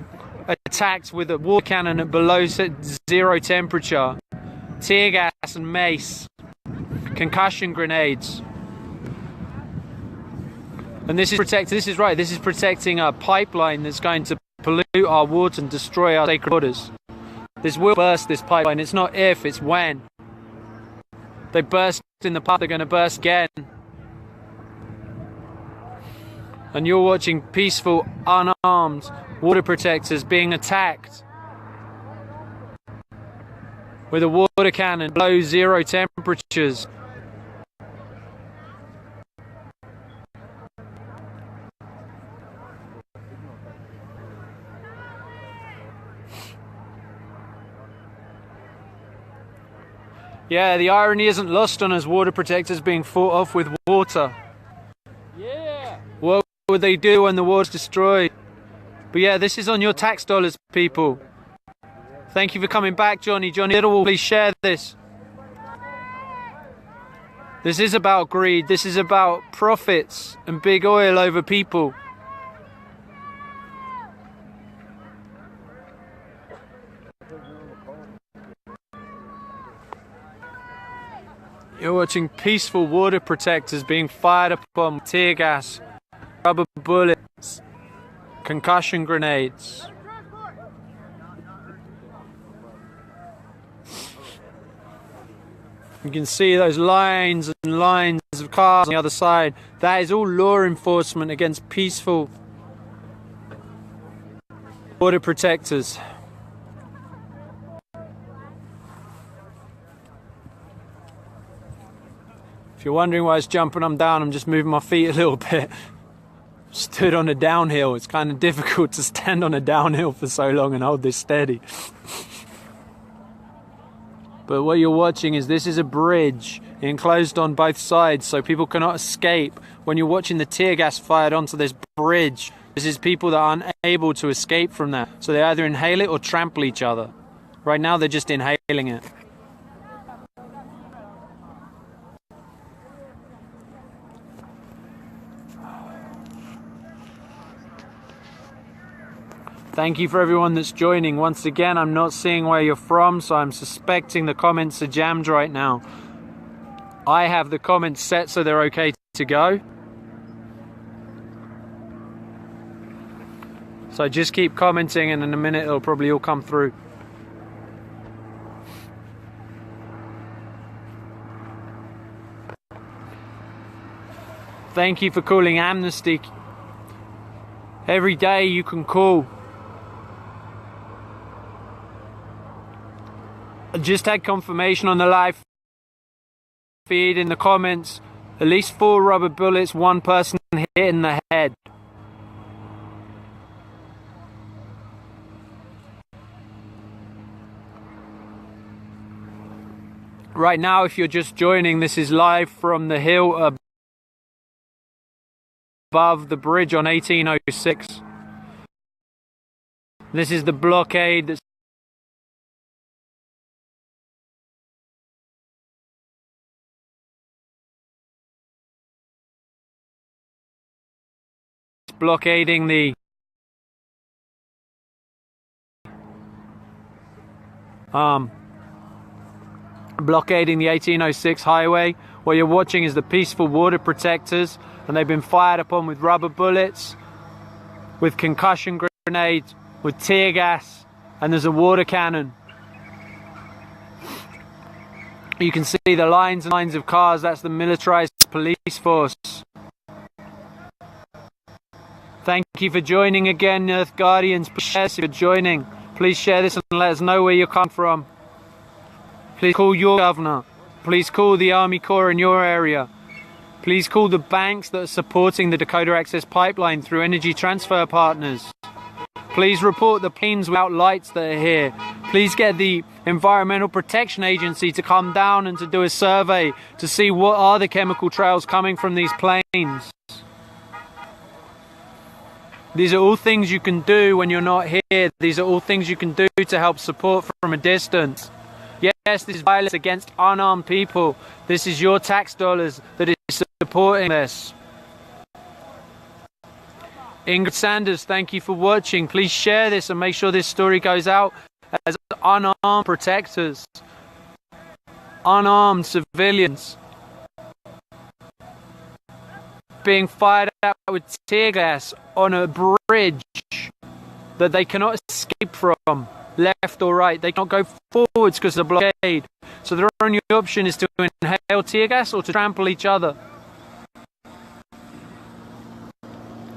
attacked with a water cannon at below zero temperature, tear gas and mace, concussion grenades. And this is protecting a pipeline that's going to pollute our water and destroy our sacred waters. This will burst, this pipeline. It's not if, it's when. They burst in the past, they're going to burst again. And you're watching peaceful, unarmed water protectors being attacked with a water cannon below zero temperatures. Yeah, the irony isn't lost on us, water protectors being fought off with water. Yeah. What would they do when the water's destroyed? But yeah, this is on your tax dollars, people. Thank you for coming back, Johnny. Johnny Little, please share this. This is about greed. This is about profits and big oil over people. You're watching peaceful water protectors being fired upon, tear gas, rubber bullets, concussion grenades. You can see those lines and lines of cars on the other side. That is all law enforcement against peaceful water protectors. If you're wondering why it's jumping, I'm down. I'm just moving my feet a little bit. stood on a downhill. It's kind of difficult to stand on a downhill for so long and hold this steady. But what you're watching is, this is a bridge enclosed on both sides so people cannot escape. When you're watching the tear gas fired onto this bridge, this is people that are unable to escape from that. So they either inhale it or trample each other. Right now they're just inhaling it. Thank you for everyone that's joining. Once again, I'm not seeing where you're from, so I'm suspecting the comments are jammed right now. I have the comments set so they're okay to go. So just keep commenting and in a minute it'll probably all come through. Thank you for calling Amnesty. Every day you can call. I just had confirmation on the live feed in the comments. At least 4 rubber bullets, 1 person hit in the head. Right now, if you're just joining, this is live from the hill above the bridge on 1806. This is the blockade that's blockading the blockading the 1806 highway. What you're watching is the peaceful water protectors, and they've been fired upon with rubber bullets, with concussion grenades, with tear gas, and there's a water cannon. You can see the lines and lines of cars. That's the militarized police force. Thank you for joining again, Earth Guardians. Please share if you're joining. Please share this and let us know where you come from. Please call your governor. Please call the Army Corps in your area. Please call the banks that are supporting the Dakota Access Pipeline through energy transfer partners. Please report the planes without lights that are here. Please get the Environmental Protection Agency to come down and to do a survey to see what are the chemical trails coming from these planes. These are all things you can do when you're not here. These are all things you can do to help support from a distance. Yes, this is violence against unarmed people. This is your tax dollars that is supporting this. Ingrid Sanders, thank you for watching. Please share this and make sure this story goes out as unarmed protectors. Unarmed civilians being fired at with tear gas on a bridge that they cannot escape from, left or right. They can't go forwards because of the blockade. So their only option is to inhale tear gas or to trample each other.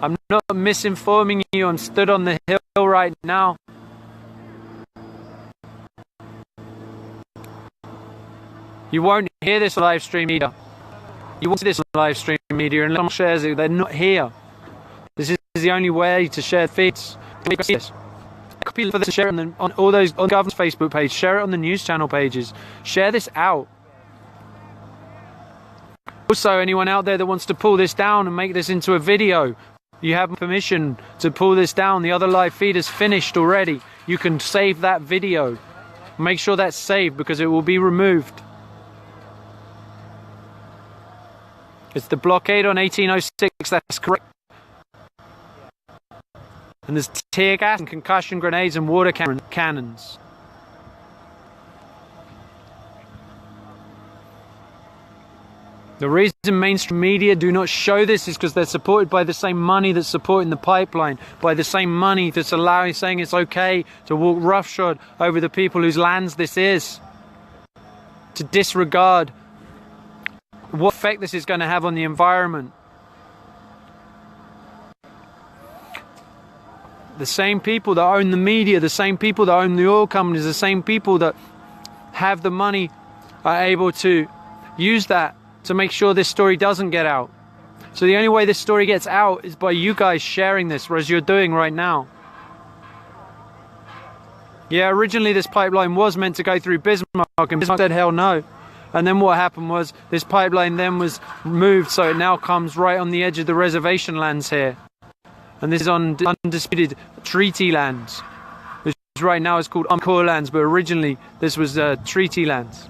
I'm not misinforming you. I'm stood on the hill right now. You won't hear this live stream either. You won't see this on live stream media unless someone shares it. They're not here. This is the only way to share feeds. Copy for this, share it on all those on the government's Facebook page. Share it on the news channel pages. Share this out. Also, anyone out there that wants to pull this down and make this into a video, you have permission to pull this down. The other live feed is finished already. You can save that video. Make sure that's saved because it will be removed. It's the blockade on 1806, that's correct. And there's tear gas and concussion grenades and water cannons. The reason mainstream media do not show this is because they're supported by the same money that's supporting the pipeline, by the same money that's saying it's okay to walk roughshod over the people whose lands this is. To disregard what effect this is going to have on the environment. The same people that own the media, the same people that own the oil companies, the same people that have the money are able to use that to make sure this story doesn't get out. So the only way this story gets out is by you guys sharing this, as you're doing right now. Yeah, originally this pipeline was meant to go through Bismarck, and Bismarck said hell no. And then what happened was this pipeline then was moved, so it now comes right on the edge of the reservation lands here. And this is on undisputed treaty lands, which right now is called Encore lands, but originally this was treaty lands.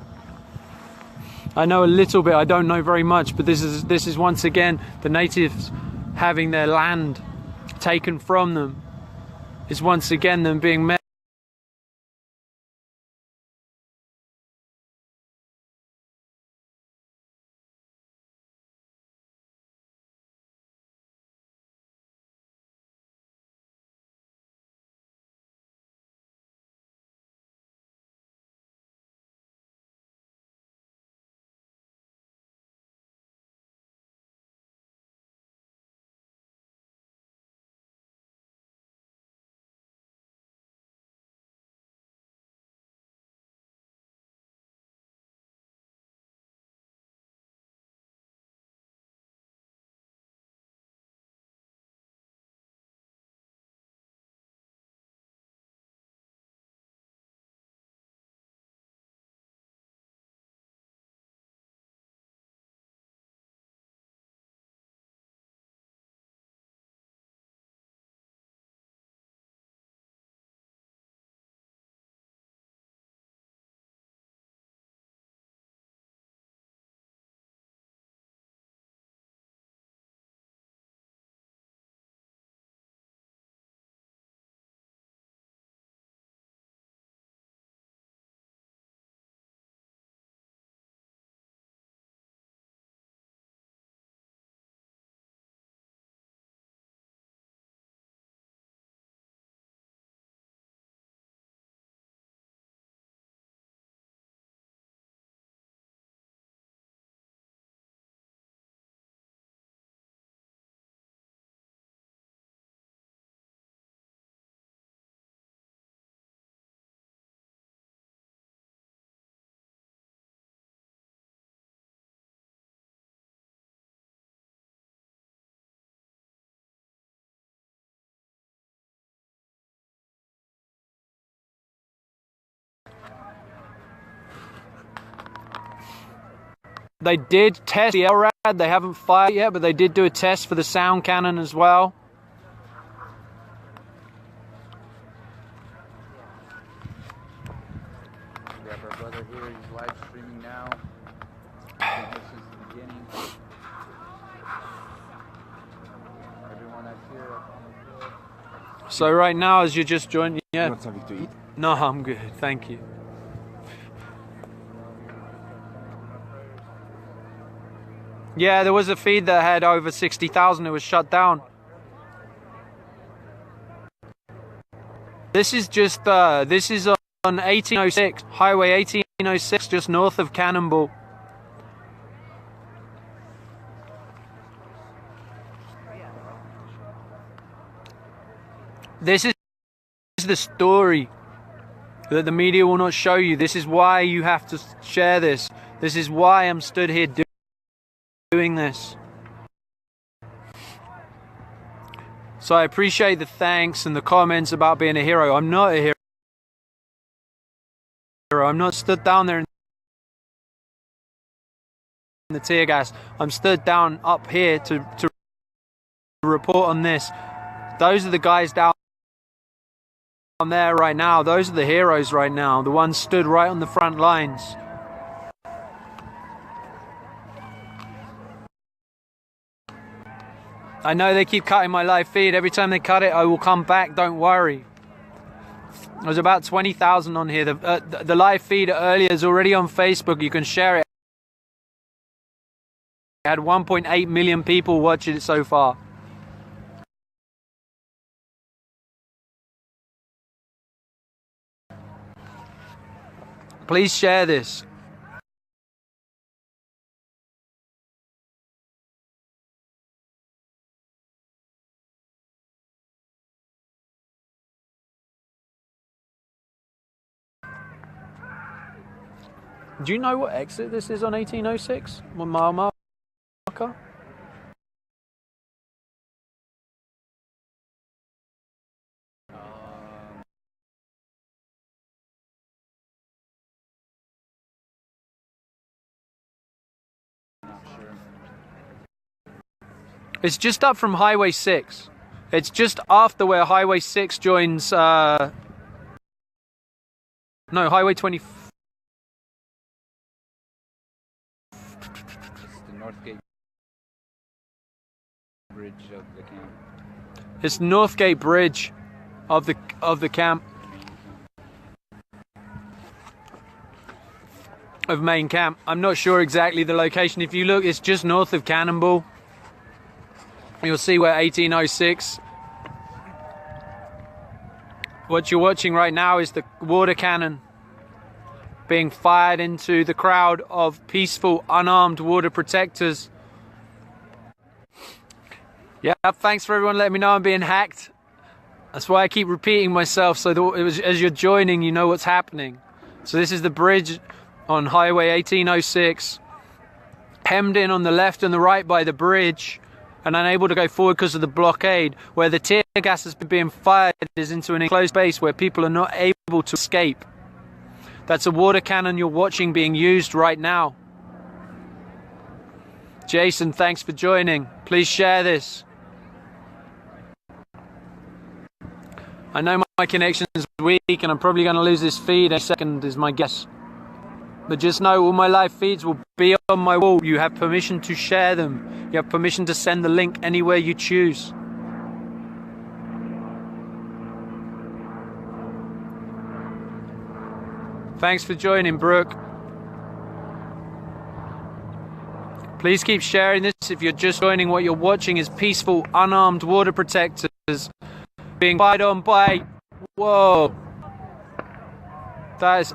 I know a little bit, I don't know very much, but this is once again the natives having their land taken from them. It's once again them being met. They did test the LRAD, they haven't fired yet, but they did do a test for the sound cannon as well. We have our brother here, he's live streaming now. This is the beginning. Everyone that's here up on the floor. So right now, as you just joined, yeah. You want something to eat? No, I'm good, thank you. Yeah, there was a feed that had over 60,000. It was shut down. This is just this is on 1806, Highway 1806, just north of Cannonball. This is the story that the media will not show you. This is why you have to share this. This is why I'm stood here doing this. So I appreciate the thanks and the comments about being a hero. I'm not a hero. I'm not stood down there in the tear gas. I'm stood down up here to report on this. Those are the guys down there right now. Those are the heroes right now. The ones stood right on the front lines. I know they keep cutting my live feed. Every time they cut it, I will come back. Don't worry. There's about 20,000 on here. The live feed earlier is already on Facebook. You can share it. I had 1.8 million people watching it so far. Please share this. Do you know what exit this is on 1806? What mile marker? It's just up from Highway 6. It's just after where Highway 6 joins, no, Highway 20. It's the Northgate Bridge of the camp. It's Northgate Bridge of the camp. Of main camp. I'm not sure exactly the location. If you look, it's just north of Cannonball. You'll see where 1806. What you're watching right now is the water cannon being fired into the crowd of peaceful, unarmed water protectors. Yeah, thanks for everyone letting me know I'm being hacked. That's why I keep repeating myself, so that as you're joining, you know what's happening. So this is the bridge on Highway 1806, hemmed in on the left and the right by the bridge, and unable to go forward because of the blockade. Where the tear gas has been being fired is into an enclosed space where people are not able to escape. That's a water cannon you're watching being used right now. Jason, thanks for joining. Please share this. I know my connection is weak and I'm probably going to lose this feed any second is my guess. But just know all my live feeds will be on my wall. You have permission to share them. You have permission to send the link anywhere you choose. Thanks for joining, Brooke. Please keep sharing this. If you're just joining, what you're watching is peaceful, unarmed water protectors being fired on by... Whoa. That is...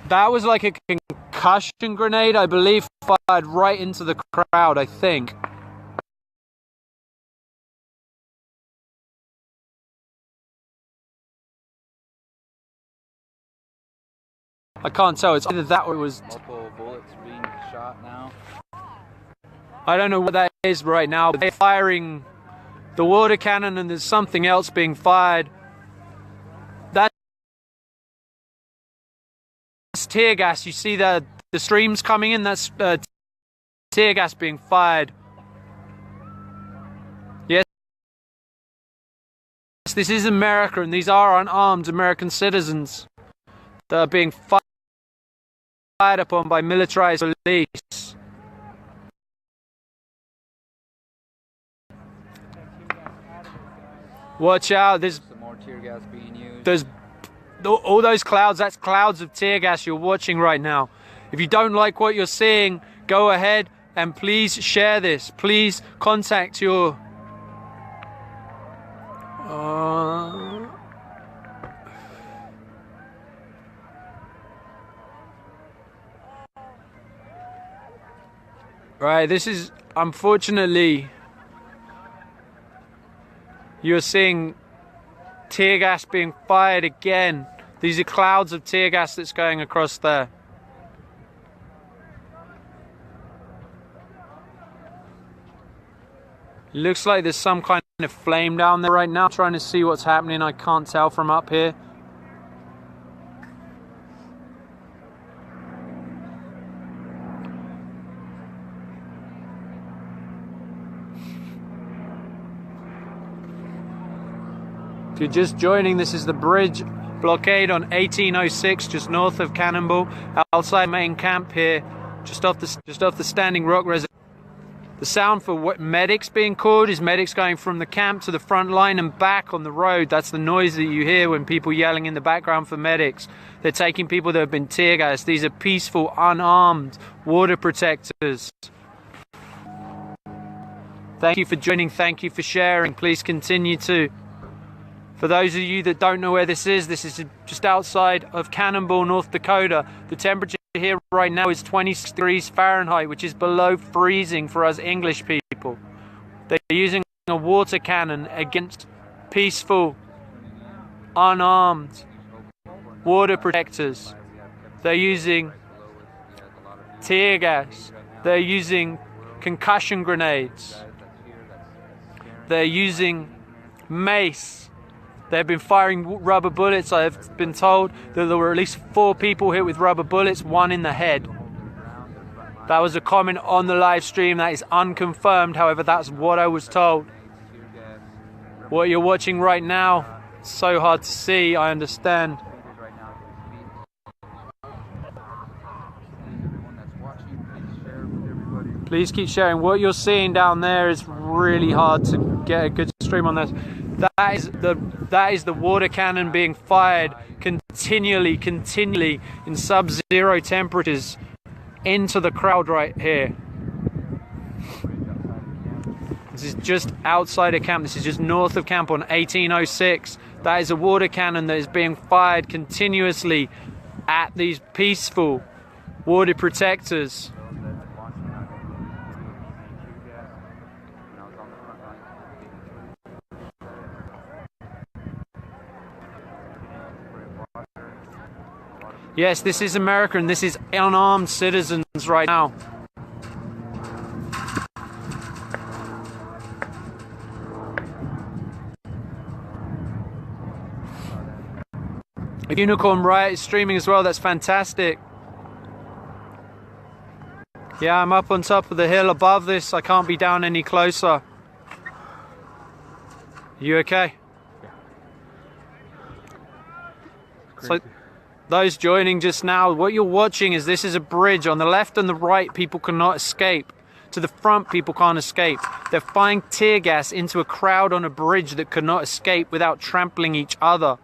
That was like a concussion grenade, I believe, fired right into the crowd, I think. I can't tell. It's either that or it was... Multiple bullets being shot now. I don't know what that is right now, but they're firing the water cannon and there's something else being fired. Tear gas. You see the streams coming in, that's tear gas being fired. Yes, this is America and these are unarmed American citizens that are being fired upon by militarized police. Watch out, there's some more tear gas being used. There's all those clouds, that's clouds of tear gas you're watching right now. If you don't like what you're seeing, go ahead and please share this. Please contact your... Right, this is, unfortunately, you're seeing tear gas being fired again. These are clouds of tear gas that's going across there. Looks like there's some kind of flame down there right now. I'm trying to see what's happening. I can't tell from up here. If you're just joining, this is the bridge blockade on 1806, just north of Cannonball, outside main camp here, just off the Standing Rock reservoir. The sound for what medics being called is medics going from the camp to the front line and back on the road. That's the noise that you hear when people yelling in the background for medics. They're taking people that have been tear gassed. These are peaceful, unarmed water protectors. Thank you for joining. Thank you for sharing. Please continue to. For those of you that don't know where this is just outside of Cannonball, North Dakota. The temperature here right now is 26 degrees Fahrenheit, which is below freezing for us English people. They're using a water cannon against peaceful, unarmed water protectors. They're using tear gas. They're using concussion grenades. They're using mace. They've been firing rubber bullets. I've been told that there were at least 4 people hit with rubber bullets, 1 in the head. That was a comment on the live stream. That is unconfirmed. However, that's what I was told. What you're watching right now, it's so hard to see, I understand. Please keep sharing. What you're seeing down there is really hard to get a good stream on this. That is the water cannon being fired continually in sub-zero temperatures into the crowd right here. This is just outside of camp. This is just north of camp on 1806. That is a water cannon that is being fired continuously at these peaceful water protectors. Yes, this is America, and this is unarmed citizens right now. If Unicorn Riot is streaming as well, that's fantastic. Yeah, I'm up on top of the hill above this. I can't be down any closer. You okay? Yeah. So, those joining just now, what you're watching is this is a bridge. On the left and the right, people cannot escape. To the front, people can't escape. They're firing tear gas into a crowd on a bridge that cannot escape without trampling each other.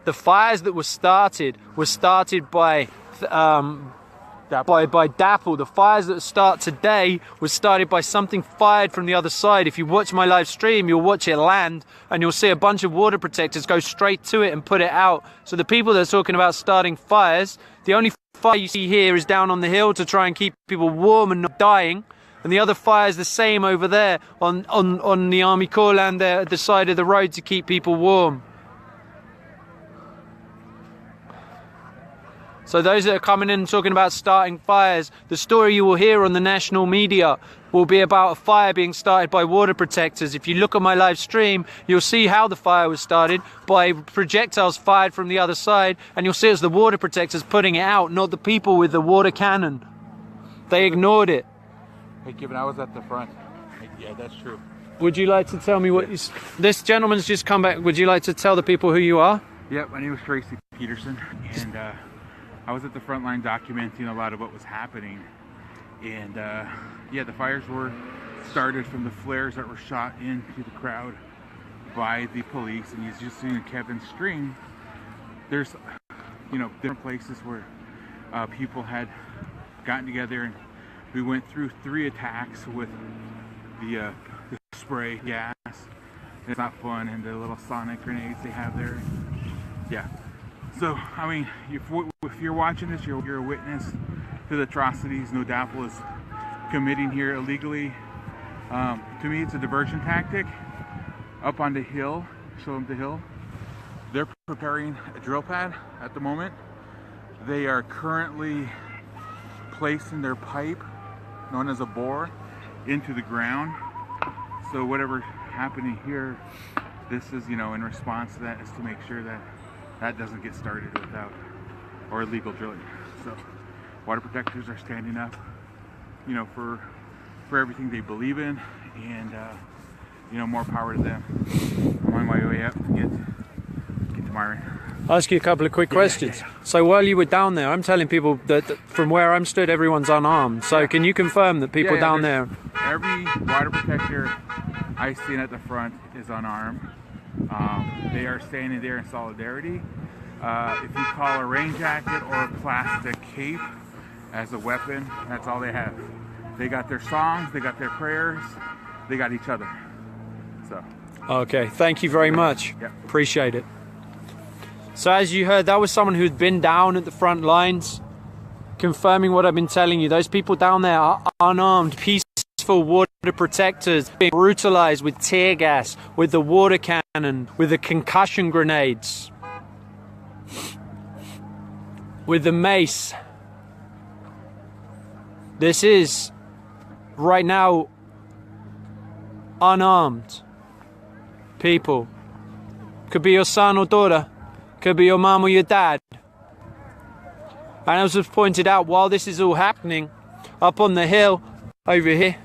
The fires that were started by Dapple. The fires that start today was started by something fired from the other side. If you watch my live stream, you'll watch it land and you'll see a bunch of water protectors go straight to it and put it out. So the people that are talking about starting fires, the only fire you see here is down on the hill to try and keep people warm and not dying. And the other fire is the same over there on the Army Corps land there at the side of the road to keep people warm. So those that are coming in and talking about starting fires, the story you will hear on the national media will be about a fire being started by water protectors. If you look at my live stream, you'll see how the fire was started by projectiles fired from the other side, and you'll see it's the water protectors putting it out, not the people with the water cannon. They ignored it. Hey, Kevin, I was at the front. Yeah, that's true. Would you like to tell me what this gentleman's just come back? Would you like to tell the people who you are? Yeah, my name is Tracy Peterson, and I was at the front line documenting a lot of what was happening. And yeah, the fires were started from the flares that were shot into the crowd by the police. And as you see in Kevin's stream, there's, you know, different places where people had gotten together, and we went through 3 attacks with the spray gas. It's not fun, and the little sonic grenades they have there. Yeah. So, I mean, if you're watching this, you're a witness to the atrocities no Dapple is committing here illegally. To me, it's a diversion tactic. Up on the hill, show them the hill. They're preparing a drill pad at the moment. They are currently placing their pipe, known as a bore, into the ground. So whatever's happening here, this is, you know, in response to that, is to make sure that that doesn't get started without or illegal drilling. So water protectors are standing up, you know, for everything they believe in, and you know, more power to them. I'm on my way up to get to Myron. I'll ask you a couple of quick questions. Yeah. So while you were down there, I'm telling people that from where I'm stood, everyone's unarmed. So can you confirm that people down there? Every water protector I've seen at the front is unarmed. They are standing there in solidarity. If you call a rain jacket or a plastic cape as a weapon, that's all they have. They got their songs, they got their prayers, they got each other. So. Okay, thank you very much. Yep. Appreciate it. So as you heard, that was someone who'd been down at the front lines, confirming what I've been telling you. Those people down there are unarmed, peaceful water protectors being brutalized with tear gas, with the water cannon, with the concussion grenades, with the mace. This is right now unarmed people. Could be your son or daughter, Could be your mum or your dad. And as was pointed out, while this is all happening, up on the hill over here,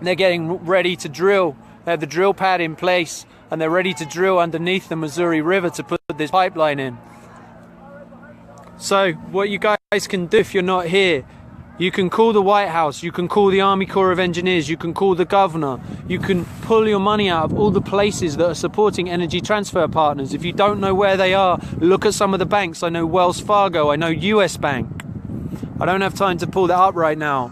they're getting ready to drill. They have the drill pad in place and they're ready to drill underneath the Missouri River to put this pipeline in. So what you guys can do if you're not here, you can call the White House, you can call the Army Corps of Engineers, you can call the governor, you can pull your money out of all the places that are supporting energy transfer partners. If you don't know where they are, look at some of the banks. I know Wells Fargo, I know US Bank. I don't have time to pull that up right now.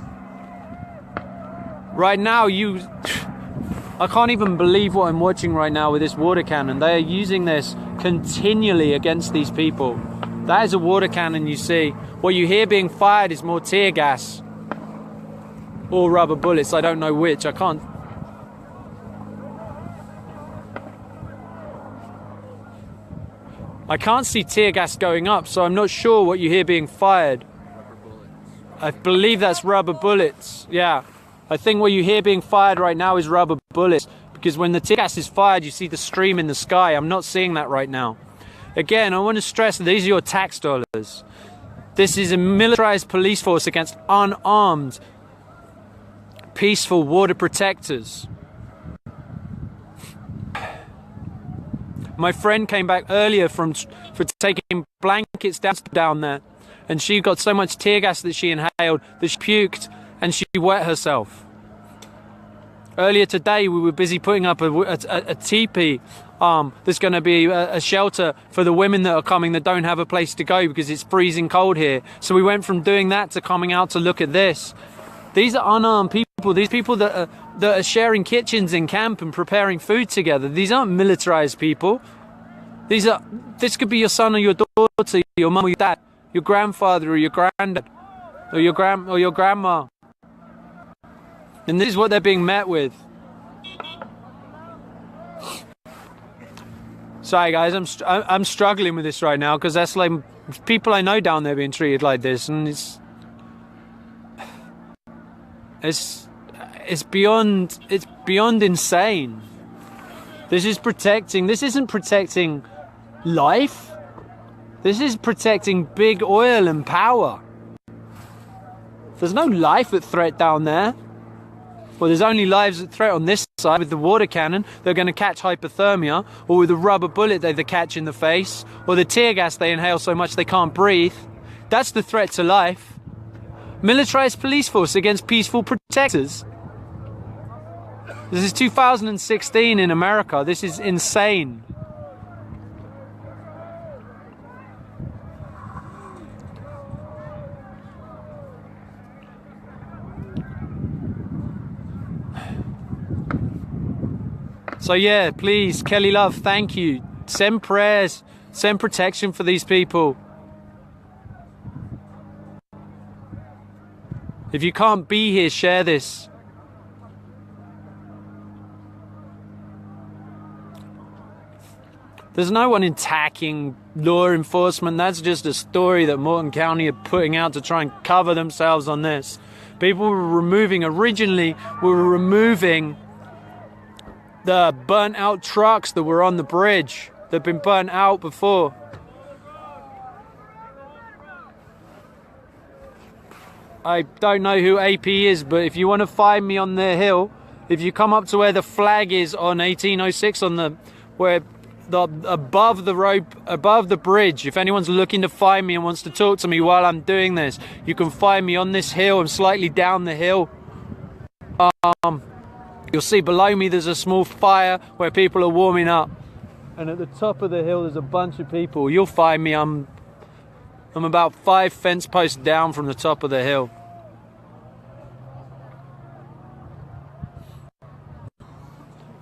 Right now, I can't even believe what I'm watching right now with this water cannon. They are using this continually against these people. That is a water cannon, you see. What you hear being fired is more tear gas or rubber bullets. I don't know which. I can't. I can't see tear gas going up, so I'm not sure what you hear being fired. I believe that's rubber bullets. Yeah. I think what you hear being fired right now is rubber bullets, because when the tear gas is fired, you see the stream in the sky. I'm not seeing that right now. Again, I want to stress that these are your tax dollars. This is a militarized police force against unarmed, peaceful water protectors. My friend came back earlier for taking blankets down there, and she got so much tear gas that she inhaled that she puked and she wet herself. Earlier today, we were busy putting up a teepee. There's going to be a shelter for the women that are coming that don't have a place to go because it's freezing cold here. So we went from doing that to coming out to look at this. These are unarmed people. These people that are sharing kitchens in camp and preparing food together. These aren't militarized people. This could be your son or your daughter, your mum or your dad, your grandfather or your granddad, or your grandma. And this is what they're being met with. Sorry guys, I'm struggling with this right now because that's like people I know down there being treated like this, and it's beyond insane. This isn't protecting life. This is protecting big oil and power. There's no life at threat down there. Well, there's only lives at threat on this side with the water cannon. They're going to catch hypothermia, or with the rubber bullet they catch in the face, or the tear gas they inhale so much they can't breathe. That's the threat to life. Militarized police force against peaceful protectors. This is 2016 in America. This is insane. So yeah, please, Kelly Love, thank you. Send prayers, send protection for these people. If you can't be here, share this. There's no one attacking law enforcement. That's just a story that Morton County are putting out to try and cover themselves on this. People were removing the burnt out trucks that were on the bridge. They've been burnt out before. I don't know who AP is, but if you want to find me on the hill, if you come up to where the flag is on 1806 above the road, above the bridge, if anyone's looking to find me and wants to talk to me while I'm doing this, you can find me on this hill. I'm slightly down the hill. You'll see below me there's a small fire where people are warming up. And at the top of the hill there's a bunch of people. You'll find me, I'm about 5 fence posts down from the top of the hill.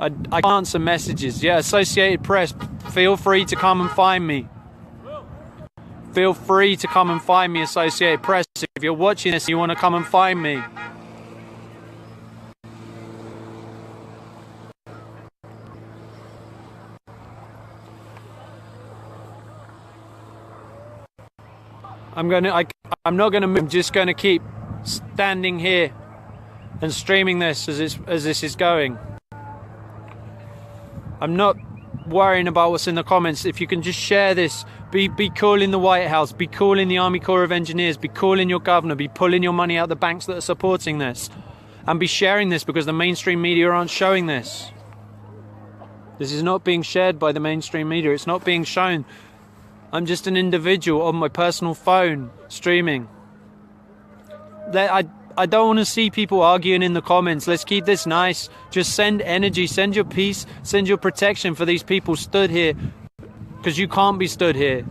I can't answer messages. Yeah, Associated Press, feel free to come and find me. Feel free to come and find me, Associated Press. If you're watching this and you want to come and find me. I'm not gonna move. I'm just gonna keep standing here and streaming this as this is going. I'm not worrying about what's in the comments. If you can just share this, be calling the White House, be calling the Army Corps of Engineers, be calling your governor, be pulling your money out the banks that are supporting this, and be sharing this, because the mainstream media aren't showing this. This is not being shared by the mainstream media. It's not being shown. I'm just an individual on my personal phone streaming. I don't want to see people arguing in the comments. Let's keep this nice. Just send energy, send your peace, send your protection for these people stood here, because you can't be stood here.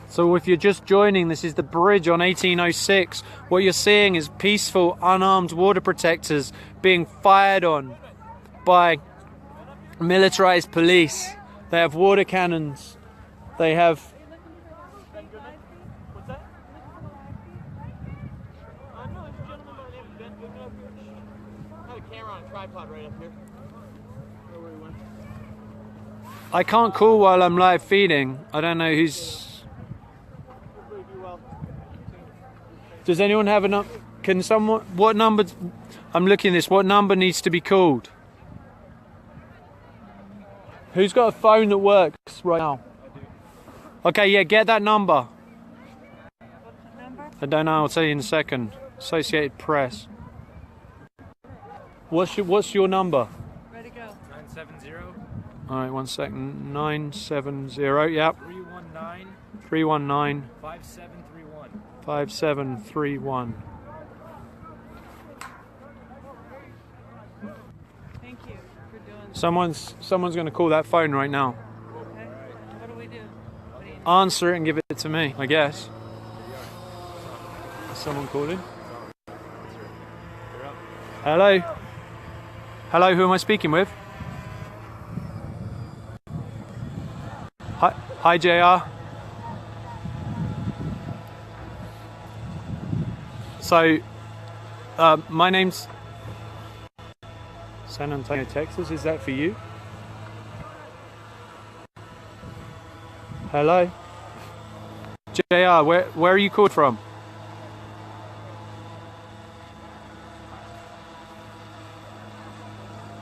So if you're just joining, this is the bridge on 1806. What you're seeing is peaceful, unarmed water protectors being fired on by militarized police. They have water cannons. They have... What's that? No, it's a gentleman by the name of Ben Goodman. I have a camera on a tripod right up here. Where we went. I can't call while I'm live feeding. I don't know who's... Does anyone have a number? Can someone... What number... I'm looking at this. What number needs to be called? Who's got a phone that works right now? Okay, yeah, get that number. What's the number? I don't know. I'll tell you in a second. Associated Press. What's your number? Ready to go. 970. All right, 1 second. 970. Yep. 319. 319. 5731. 5731. Thank you for doing this. Someone's going to call that phone right now. Okay. What do we do? What do you need? Answer it and give it to me, I guess. Is someone calling? Hello? Hello, who am I speaking with? Hi, JR. So, my name's San Antonio, Texas. Is that for you? Hello? JR, where are you called from?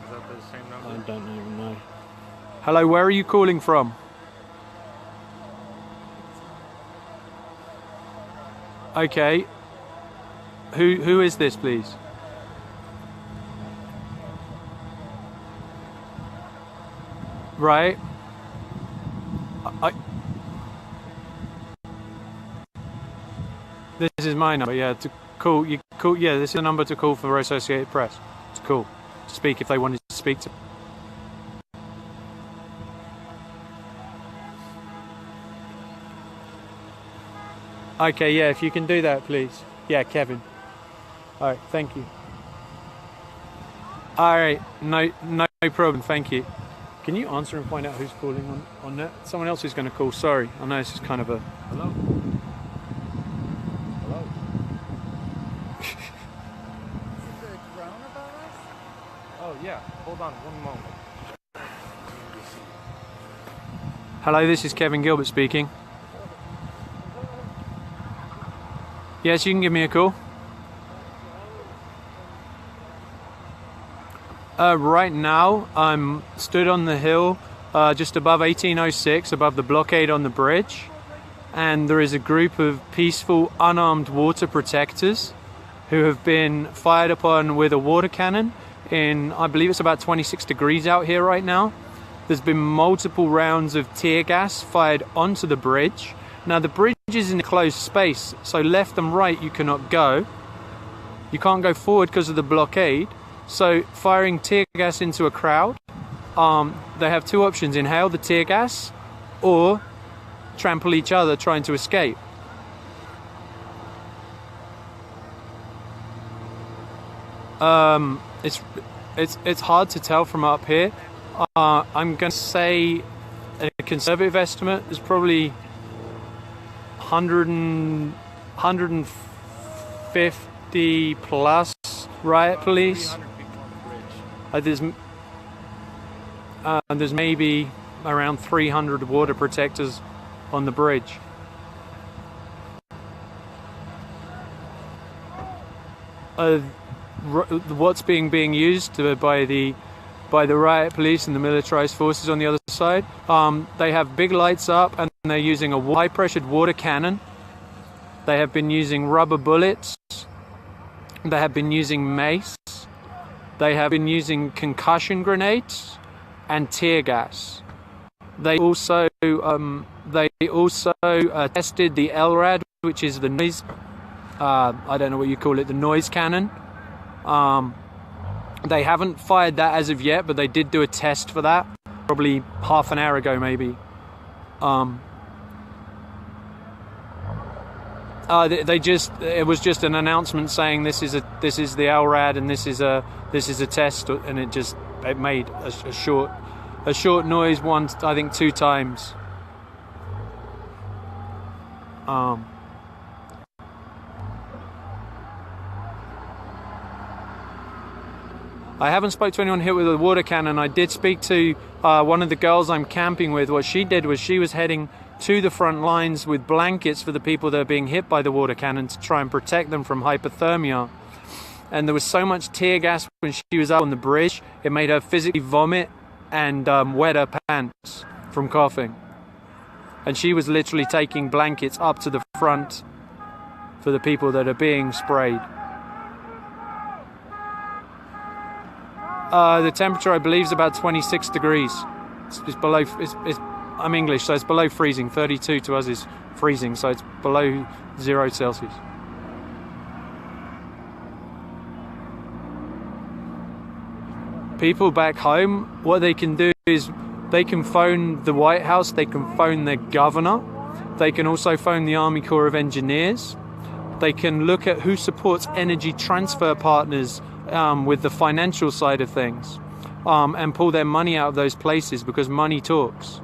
Is that the same number? I don't even know. Hello, where are you calling from? Okay. Who is this, please? Right. This is my number. Yeah, to call you. Call. Yeah, this is the number to call for Associated Press. To call, to speak if they wanted to speak to. Okay. Yeah, if you can do that, please. Yeah, Kevin. All right, thank you. All right, no problem, thank you. Can you answer and find out who's calling on that? Someone else is going to call, sorry. I know this is kind of a... Hello? Hello? Is there a drone above us? Oh, yeah. Hold on one moment. Hello, this is Kevin Gilbert speaking. Yes, you can give me a call. Right now, I'm stood on the hill just above 1806, above the blockade on the bridge. And there is a group of peaceful, unarmed water protectors who have been fired upon with a water cannon in, I believe it's about 26 degrees out here right now. There's been multiple rounds of tear gas fired onto the bridge. Now the bridge is in a closed space, so left and right you cannot go. You can't go forward because of the blockade. So firing tear gas into a crowd, they have two options: inhale the tear gas or trample each other trying to escape. It's hard to tell from up here. I'm going to say a conservative estimate is probably 150 plus riot police. There's maybe around 300 water protectors on the bridge. what's being used by the riot police and the militarized forces on the other side. They have big lights up, and they're using a high-pressured water cannon. They have been using rubber bullets. They have been using mace. They have been using concussion grenades and tear gas. They also tested the LRAD, which is the noise. I don't know what you call it, the noise cannon. They haven't fired that as of yet, but they did do a test for that probably half an hour ago, maybe. It was just an announcement saying this is the LRAD and this is a test, and it made a short noise once, I think 2 times. I haven't spoke to anyone hit with a water cannon. I did speak to one of the girls I'm camping with. What she did was she was heading to the front lines with blankets for the people that are being hit by the water cannon to try and protect them from hypothermia. And there was so much tear gas when she was up on the bridge, it made her physically vomit and wet her pants from coughing. And she was literally taking blankets up to the front for the people that are being sprayed. The temperature, I believe, is about 26 degrees. It's below. I'm English, so it's below freezing. 32 to us is freezing, so it's below 0 Celsius. People back home, what they can do is they can phone the White House, they can phone their governor, they can also phone the Army Corps of Engineers. They can look at who supports energy transfer partners with the financial side of things, and pull their money out of those places, because money talks.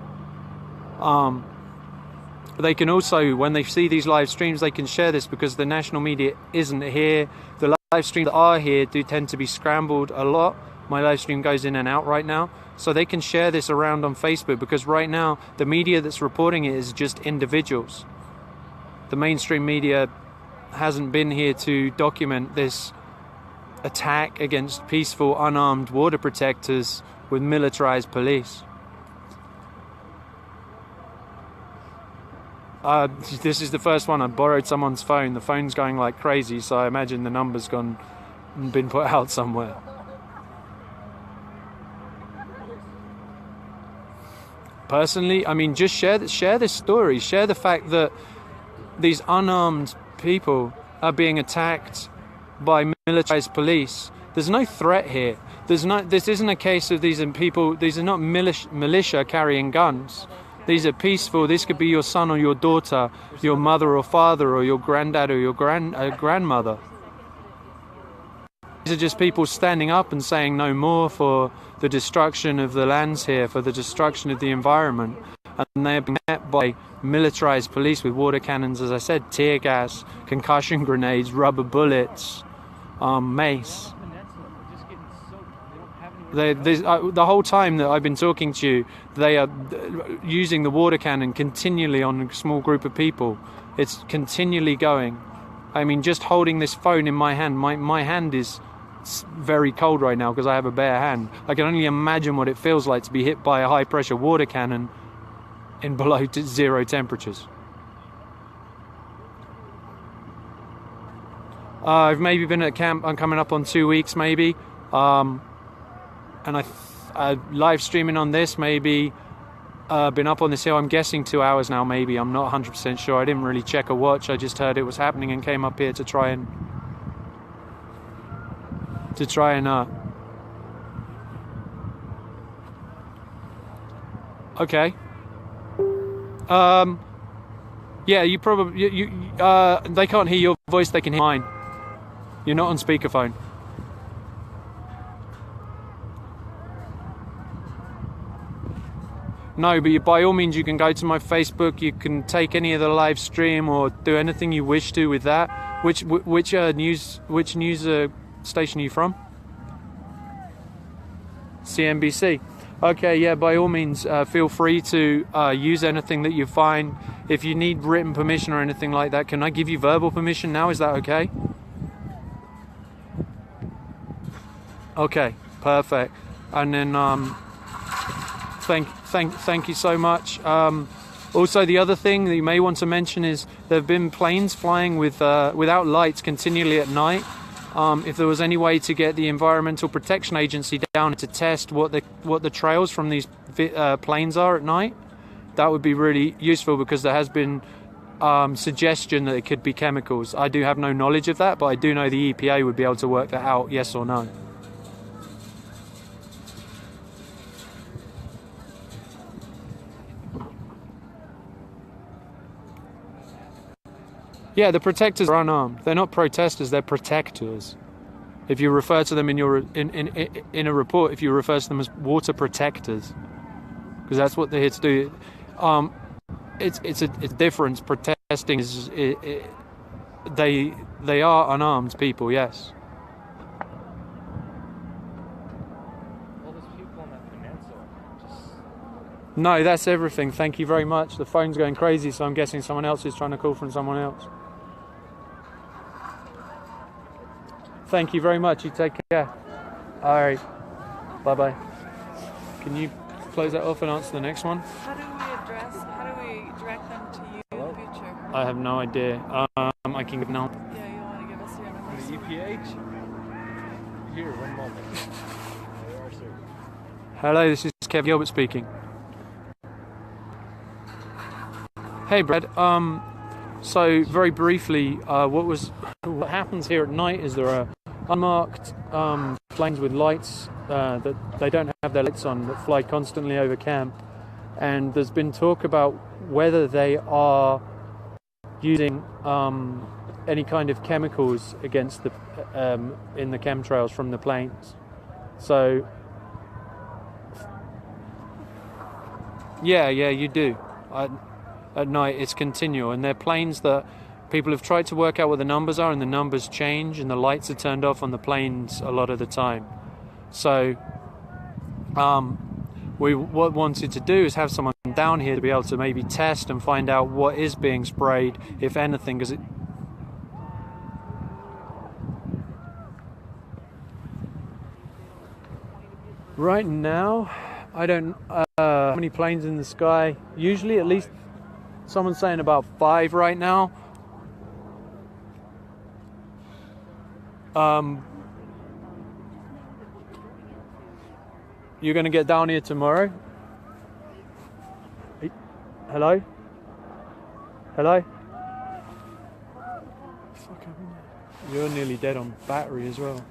They can also, when they see these live streams, they can share this, because the national media isn't here. The live streams that are here do tend to be scrambled a lot. My live stream goes in and out right now. So they can share this around on Facebook, because right now the media that's reporting it is just individuals. The mainstream media hasn't been here to document this attack against peaceful, unarmed water protectors with militarized police. This is the first one. I borrowed someone's phone. The phone's going like crazy, so I imagine the number's been put out somewhere. Personally, I mean, just share this story. Share the fact that these unarmed people are being attacked by militarized police. There's no threat here. This isn't a case of these are not militia carrying guns. These are peaceful. This could be your son or your daughter, your mother or father, or your granddad or your grandmother. These are just people standing up and saying no more for the destruction of the lands here, for the destruction of the environment. And they're being met by militarized police with water cannons, as I said, tear gas, concussion grenades, rubber bullets, mace. The whole time that I've been talking to you, they are using the water cannon continually on a small group of people. It's continually going. I mean, just holding this phone in my hand, my hand is very cold right now because I have a bare hand. I can only imagine what it feels like to be hit by a high pressure water cannon in below 0 temperatures. I've maybe been at camp. I'm coming up on 2 weeks maybe, and I live streaming on this maybe. Been up on this hill, I'm guessing 2 hours now maybe. I'm not 100% sure. I didn't really check a watch. I just heard it was happening and came up here to try and okay. Yeah, you probably they can't hear your voice, they can hear mine. You're not on speakerphone. No, but by all means you can go to my Facebook, you can take any of the live stream or do anything you wish to with that. Which news station are you from? CNBC. Okay, yeah, by all means feel free to use anything that you find. If you need written permission or anything like that, can I give you verbal permission now? Is that okay? Okay, perfect. And then thank you so much. Also, the other thing that you may want to mention is there have been planes flying without lights continually at night. If there was any way to get the Environmental Protection Agency down to test what the trails from these planes are at night, that would be really useful, because there has been suggestion that it could be chemicals. I do have no knowledge of that, but I do know the EPA would be able to work that out, yes or no. Yeah, the protectors are unarmed. They're not protesters, they're protectors. If you refer to them in a report, if you refer to them as water protectors, because that's what they're here to do. It's a difference. Protesting is they are unarmed people, yes. All those people on that peninsula. No, that's everything. Thank you very much. The phone's going crazy, so I'm guessing someone else is trying to call from someone else. Thank you very much. You take care. All right. Bye-bye. Can you close that off and answer the next one? How do we direct them to you in the future? I have no idea. I can give now. Yeah, you want to give us your numbers? The EPA? Here, one moment. There you are, sir. Hello, this is Kev Gilbert speaking. Hey, Brad. So very briefly, what happens here at night is there are unmarked planes with lights that they don't have their lights on, that fly constantly over camp, and there's been talk about whether they are using any kind of chemicals against the in the chemtrails from the planes. So yeah, you do. At night it's continual, and they're planes that people have tried to work out what the numbers are, and the numbers change, and the lights are turned off on the planes a lot of the time. So we wanted to do is have someone down here to be able to maybe test and find out what is being sprayed, if anything, because right now I don't how many planes in the sky. Usually at least someone's saying about 5 right now. You're going to get down here tomorrow? Hello? Hello? Fuck, you're nearly dead on battery as well.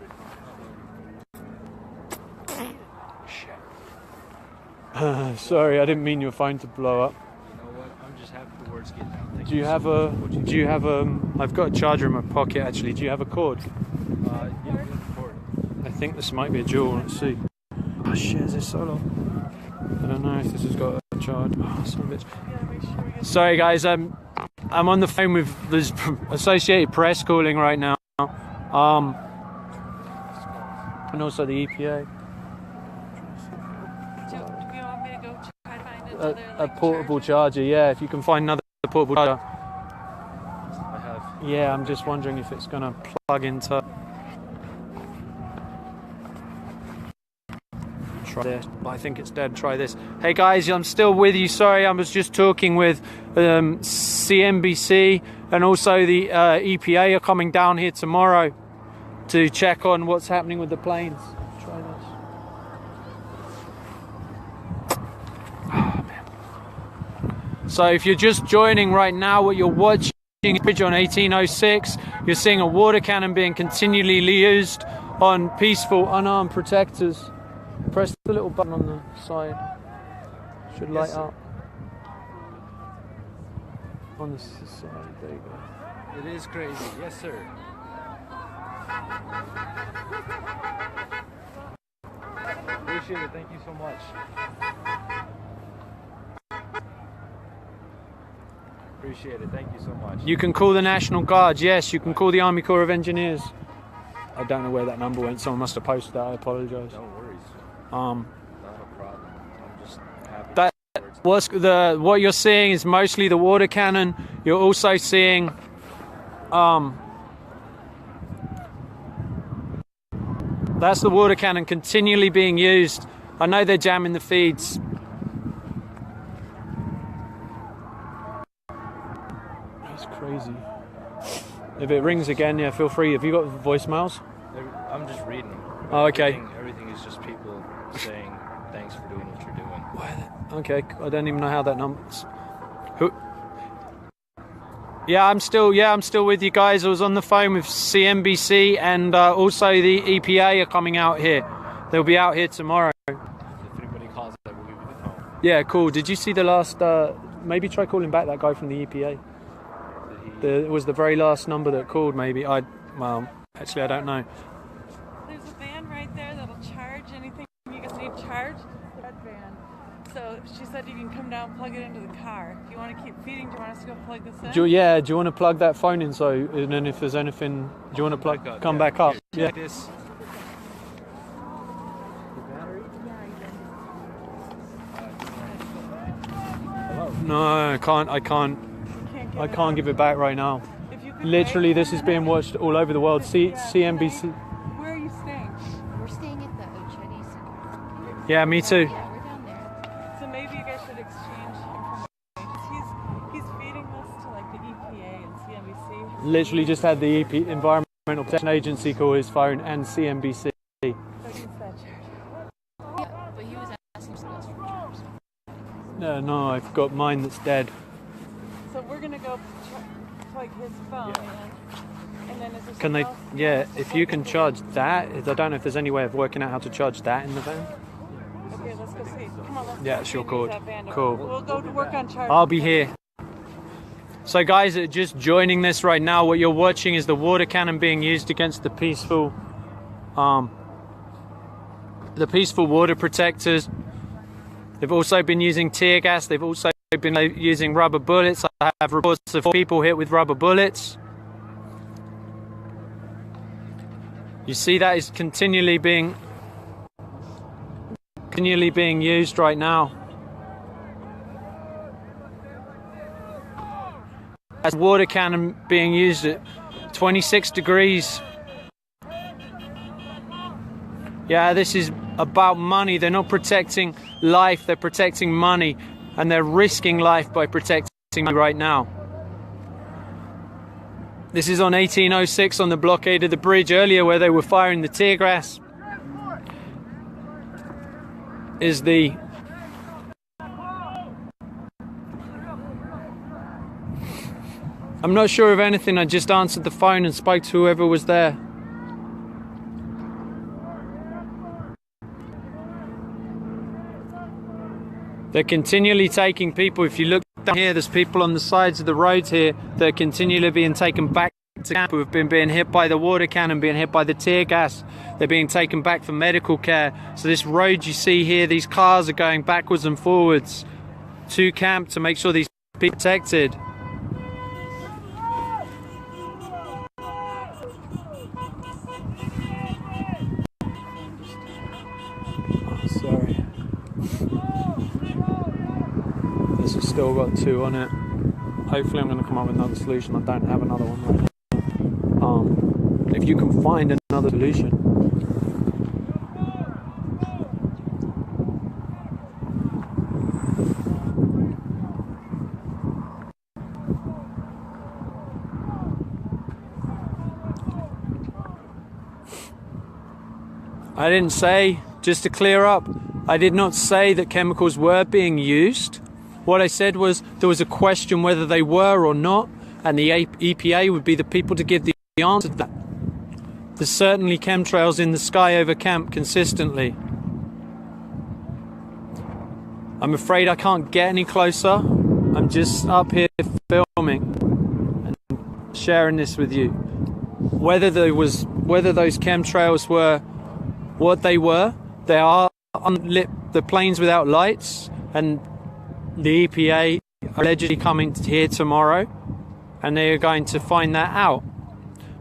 Shit. Sorry, I didn't mean your phone to blow up. You know what? I'm just happy the word's getting out. Do you have I've got a charger in my pocket actually. Do you have a cord? Yeah, good cord. I think this might be a dual. Let's see. Oh shit, is this solo? I don't know if this has got a charge. Oh, son of a bitch. Sorry guys, I'm on the phone with this Associated Press calling right now. And also the EPA. Do you want me to go try to find another A portable charger, yeah. If you can find another portable charger. I have. Yeah, I'm just wondering if it's gonna plug into. Try this, but I think it's dead. Try this. Hey guys, I'm still with you. Sorry, I was just talking with CNBC, and also the EPA are coming down here tomorrow to check on what's happening with the planes. Try this. Oh, man. So if you're just joining right now, what you're watching is bridge on 1806. You're seeing a water cannon being continually used on peaceful, unarmed protectors. Press the little button on the side. Should light up. On the side, there you go. It is crazy. Yes, sir. Appreciate it. Thank you so much. Appreciate it. Thank you so much. You can call the National Guard. Yes, you can call the Army Corps of Engineers. I don't know where that number went. Someone must have posted that. I apologise. No worries. Um, Not a problem. I'm just happy. That what you're seeing is mostly the water cannon. You're also seeing That's the water cannon continually being used. I know they're jamming the feeds. That's crazy. If it rings again, yeah, feel free. Have you got voicemails? I'm just reading them. Oh, okay. Everything is just people saying thanks for doing what you're doing. Okay, I don't even know how that number's. Who? Yeah, I'm still with you guys. I was on the phone with CNBC, and also the EPA are coming out here. They'll be out here tomorrow. If anybody calls that, we'll give you the phone. Yeah, cool. Did you see the last? Maybe try calling back that guy from the EPA. It was the very last number that called. Maybe well, actually, I don't know. There's a van right there that'll charge anything you guys need charged. That van. So she said you can come down and plug it into the car. If you want to keep feeding, do you want us to go plug this in? Do you want to plug that phone in? So, and then if there's anything, do you want to plug? Come back up. Yeah. This. No, I can't give it back right now. Literally, this is being watched all over the world. CNBC. Where are you staying? We're staying at the Ochedi Center. Yeah, me too. Yeah, we're down there. So maybe you guys should exchange information. He's feeding this to like the EPA and CNBC. Literally just had the Environmental Protection Agency call his phone and CNBC. So he's that charge. Yeah, but he was asking us for jobs. No, I've got mine that's dead. So we're gonna go plug his phone in, and then is there Can they? something else? Yeah, if you can charge that. I don't know if there's any way of working out how to charge that in the van. Okay, let's go see. Come on, let's Yeah, go sure, see cool. that van. Cool. We'll go to work on charging. I'll be here. So guys that are just joining this right now, what you're watching is the water cannon being used against the peaceful water protectors. They've also been using tear gas. They've also been using rubber bullets. I have reports of people hit with rubber bullets. You see that is continually being used right now. As water cannon being used at 26 degrees. Yeah, this is about money. They're not protecting life, they're protecting money. And they're risking life by protecting money right now. This is on 1806 on the blockade of the bridge earlier where they were firing the tear gas. Is the I'm not sure of anything. I just answered the phone and spoke to whoever was there. They're continually taking people. If you look down here, there's people on the sides of the roads here that are continually being taken back to camp, who have been being hit by the water cannon, being hit by the tear gas. They're being taken back for medical care. So this road you see here, these cars are going backwards and forwards to camp to make sure these people are protected. Sorry. This has still got 2 on it. Hopefully I'm going to come up with another solution. I don't have another one right now. If you can find another solution. I didn't say, just to clear up, I did not say that chemicals were being used. What I said was there was a question whether they were or not, and the EPA would be the people to give the answer to that. There's certainly chemtrails in the sky over camp consistently. I'm afraid I can't get any closer. I'm just up here filming and sharing this with you. Whether those chemtrails were what they were, they are unlit, the planes without lights, and the EPA are allegedly coming here tomorrow, and they are going to find that out.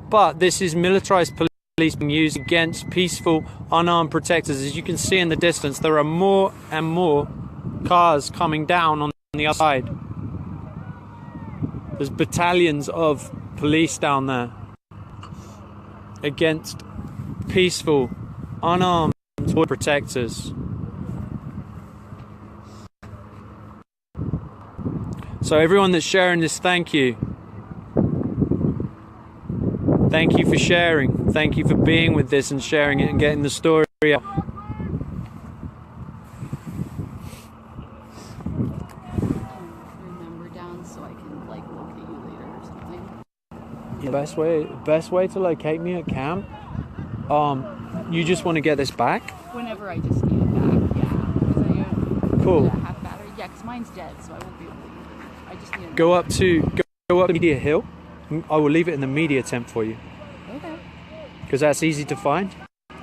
But this is militarized police being used against peaceful, unarmed protectors. As you can see in the distance, there are more and more cars coming down on the other side. There's battalions of police down there against peaceful unarmed toy protectors. So everyone that's sharing this, thank you. Thank you for sharing. Thank you for being with this and sharing it and getting the story out. Number down so I can like locate you later or something. The best way to locate me at camp. You just want to get this back? Whenever I just need it back, yeah. Because I Cool. half battery. Yeah, because mine's dead, so I won't be able to use it. I just need it. Go up to Media Hill. I will leave it in the media tent for you. Okay. Because that's easy to find.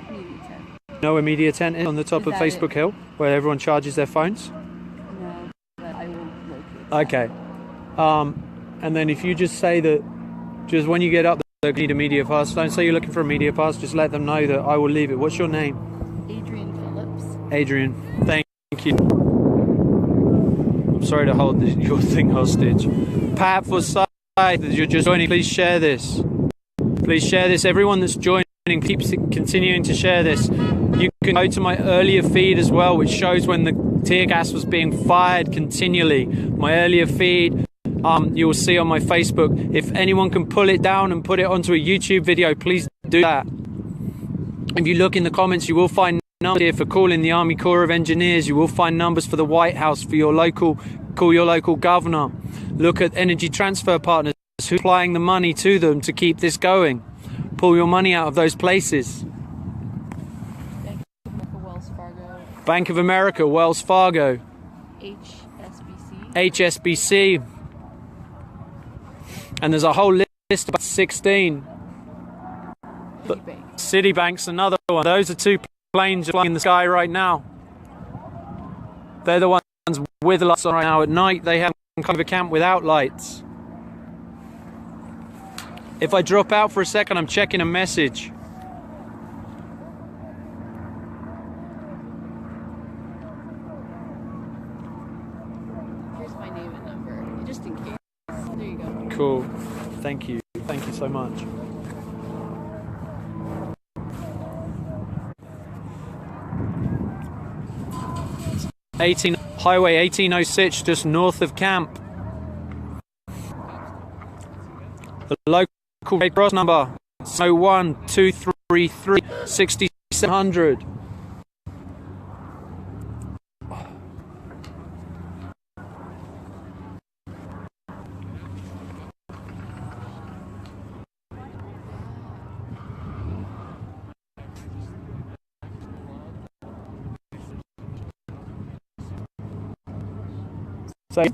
Media tent. Know where Media Tent is on the top Is of that Facebook it? Hill, where everyone charges their phones. No, but I will locate that. Okay. And then if you just say that, just when you get up there, you need a media pass. Don't say you're looking for a media pass. Just let them know that I will leave it. What's your name? Adrian Phillips. Adrian. Thank you. I'm sorry to hold your thing hostage. Pat for side, you're just joining. Please share this. Please share this. Everyone that's joining, keeps continuing to share this. You can go to my earlier feed as well, which shows when the tear gas was being fired continually. My earlier feed, you will see on my Facebook. If anyone can pull it down and put it onto a YouTube video, please do that. If you look in the comments, you will find numbers here for calling the Army Corps of Engineers. You will find numbers for the White House, for your local, call your local governor. Look at energy transfer partners who's applying the money to them to keep this going. Pull your money out of those places. Wells Fargo. Bank of America, Wells Fargo, HSBC. HSBC. And there's a whole list, about 16. Citibank. Citibank's another one. Those are two planes flying in the sky right now. They're the ones with lights on right now. At night, they have come to camp without lights. If I drop out for a second, I'm checking a message. Here's my name and number, just in case. There you go. Cool. Thank you. Thank you so much. Highway 1806, just north of camp. The local Red Cross number 01233 6700. Same.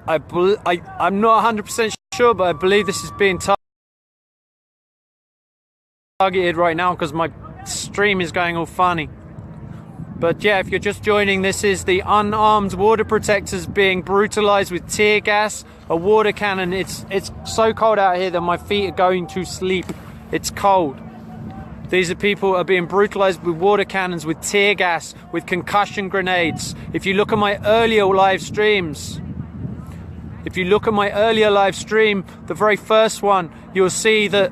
I'm not 100% sure, but I believe this is being targeted right now because my stream is going all funny. But yeah, if you're just joining, this is the unarmed water protectors being brutalized with tear gas, a water cannon. It's so cold out here that my feet are going to sleep. It's cold. These are people who are being brutalized with water cannons, with tear gas, with concussion grenades. If you look at my earlier live streams, the very first one, you'll see the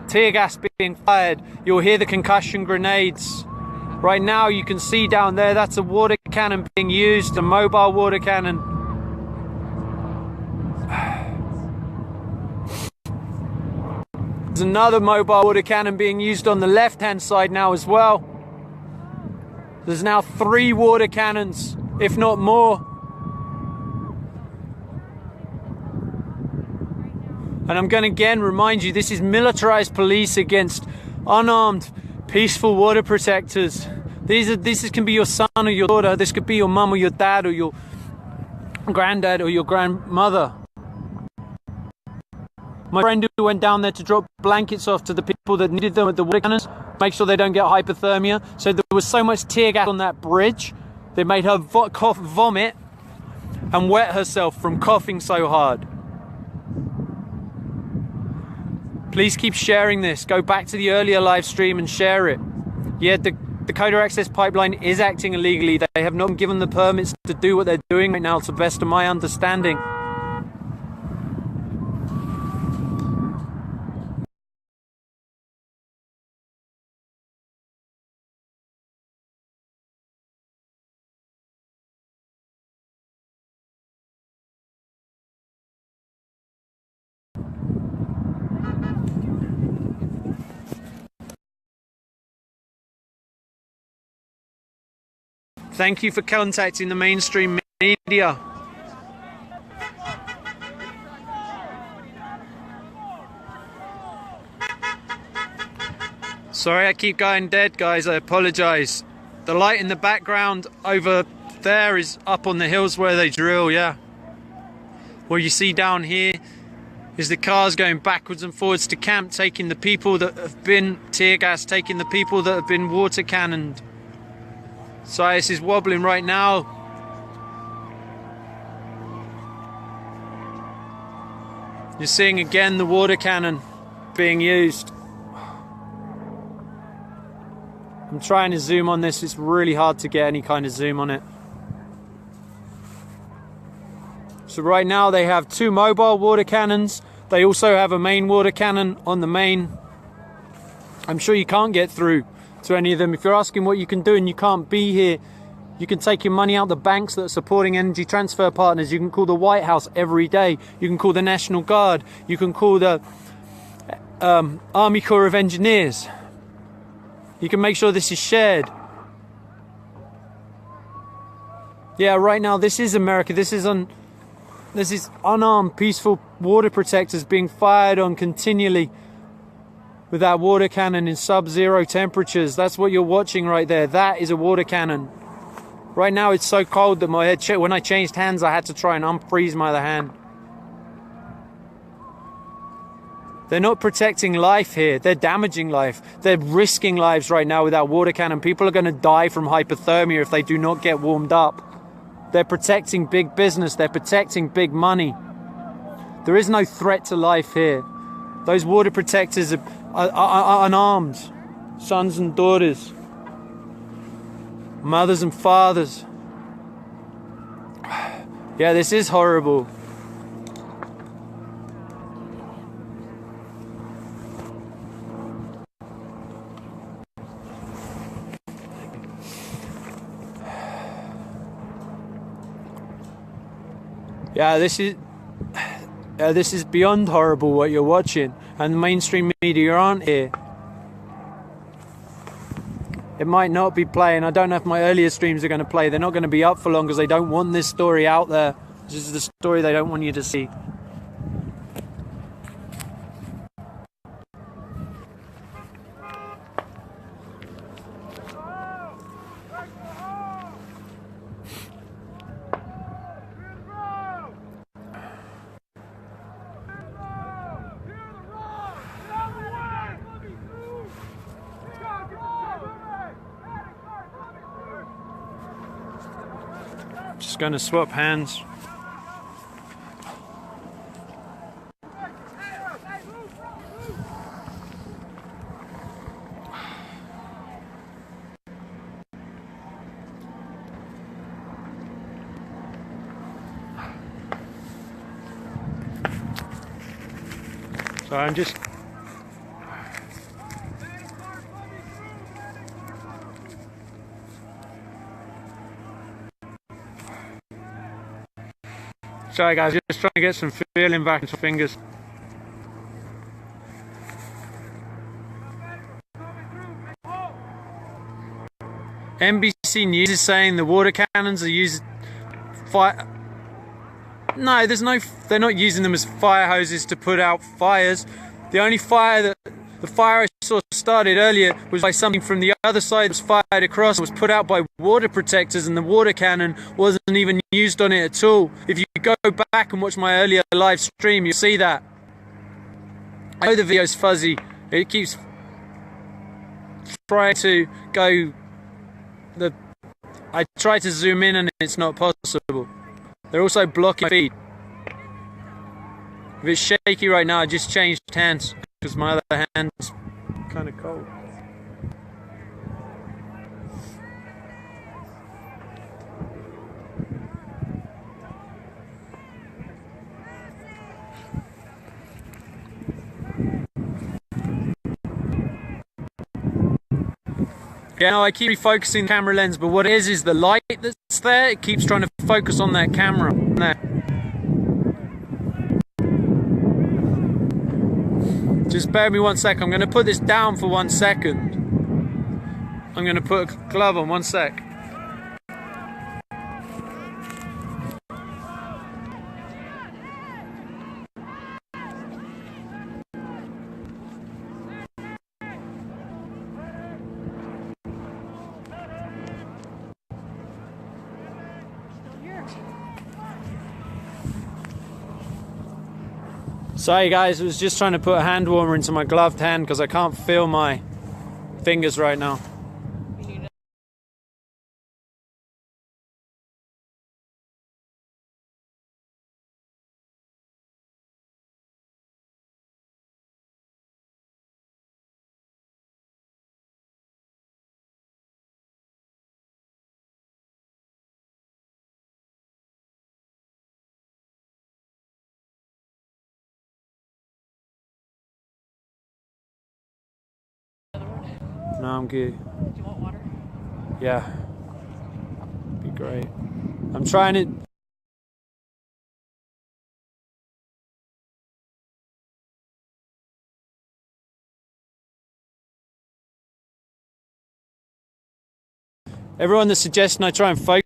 tear gas being fired. You'll hear the concussion grenades. Right now you can see down there, that's a water cannon being used, a mobile water cannon. There's another mobile water cannon being used on the left hand side now as well. There's now 3 water cannons, if not more. And I'm going to again remind you, this is militarized police against unarmed, peaceful water protectors. This can be your son or your daughter. This could be your mum or your dad or your granddad or your grandmother. My friend who went down there to drop blankets off to the people that needed them at the water cannons, make sure they don't get hypothermia. So there was so much tear gas on that bridge, they made her vomit and wet herself from coughing so hard. Please keep sharing this. Go back to the earlier live stream and share it. Yeah, the Dakota Access Pipeline is acting illegally. They have not been given the permits to do what they're doing right now, to the best of my understanding. Thank you for contacting the mainstream media. Sorry I keep going dead, guys, I apologize. The light in the background over there is up on the hills where they drill, yeah. What you see down here is the cars going backwards and forwards to camp, taking the people that have been tear gas, taking the people that have been water cannoned. So this is wobbling right now. You're seeing again the water cannon being used. I'm trying to zoom on this. It's really hard to get any kind of zoom on it. So right now they have 2 mobile water cannons. They also have a main water cannon on the main. I'm sure you can't get through to any of them. If you're asking what you can do and you can't be here, you can take your money out the banks that are supporting Energy Transfer Partners. You can call the White House every day. You can call the National Guard. You can call the Army Corps of Engineers. You can make sure this is shared. Yeah, right now this is America. This is unarmed, peaceful water protectors being fired on continually with that water cannon in sub-zero temperatures. That's what you're watching right there. That is a water cannon. Right now it's so cold that my head, when I changed hands, I had to try and unfreeze my other hand. They're not protecting life here. They're damaging life. They're risking lives right now with that water cannon. People are going to die from hypothermia if they do not get warmed up. They're protecting big business. They're protecting big money. There is no threat to life here. Those water protectors are unarmed. Sons and daughters. Mothers and fathers. Yeah, this is horrible. Yeah, this is beyond horrible what you're watching, and the mainstream media aren't here. It might not be playing. I don't know if my earlier streams are going to play. They're not going to be up for long because they don't want this story out there. This is the story they don't want you to see. Just going to swap hands. So I'm just sorry guys, just trying to get some feeling back into fingers. NBC News is saying the water cannons are used fire. No, they're not using them as fire hoses to put out fires. The only fire the fire I saw started earlier was by something from the other side that was fired across and was put out by water protectors, and the water cannon wasn't even used on it at all. If you go back and watch my earlier live stream, you'll see that. I know the video's fuzzy. It keeps trying to go. I try to zoom in and it's not possible. They're also blocking my feed. If it's shaky right now, I just changed hands because my other hand's kind of cold. Yeah, no, I keep refocusing the camera lens, but what it is the light that's there. It keeps trying to focus on that camera. There. Just bear with me 1 second. I'm going to put this down for 1 second. I'm going to put a glove on 1 sec. Sorry guys, I was just trying to put a hand warmer into my gloved hand because I can't feel my fingers right now. No, I'm good. Do you want water? Yeah. Be great. I'm trying to... Everyone that's suggesting I try and focus...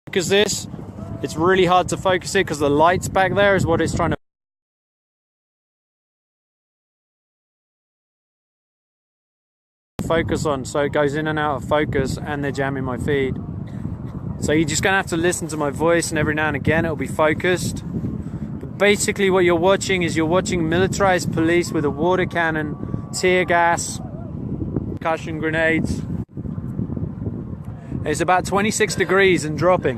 Focus this, it's really hard to focus it because the lights back there is what it's trying to focus on, so it goes in and out of focus and they're jamming my feed. So you're just gonna have to listen to my voice, and every now and again it'll be focused. But basically what you're watching is militarized police with a water cannon, tear gas, percussion grenades. It's about 26 degrees and dropping.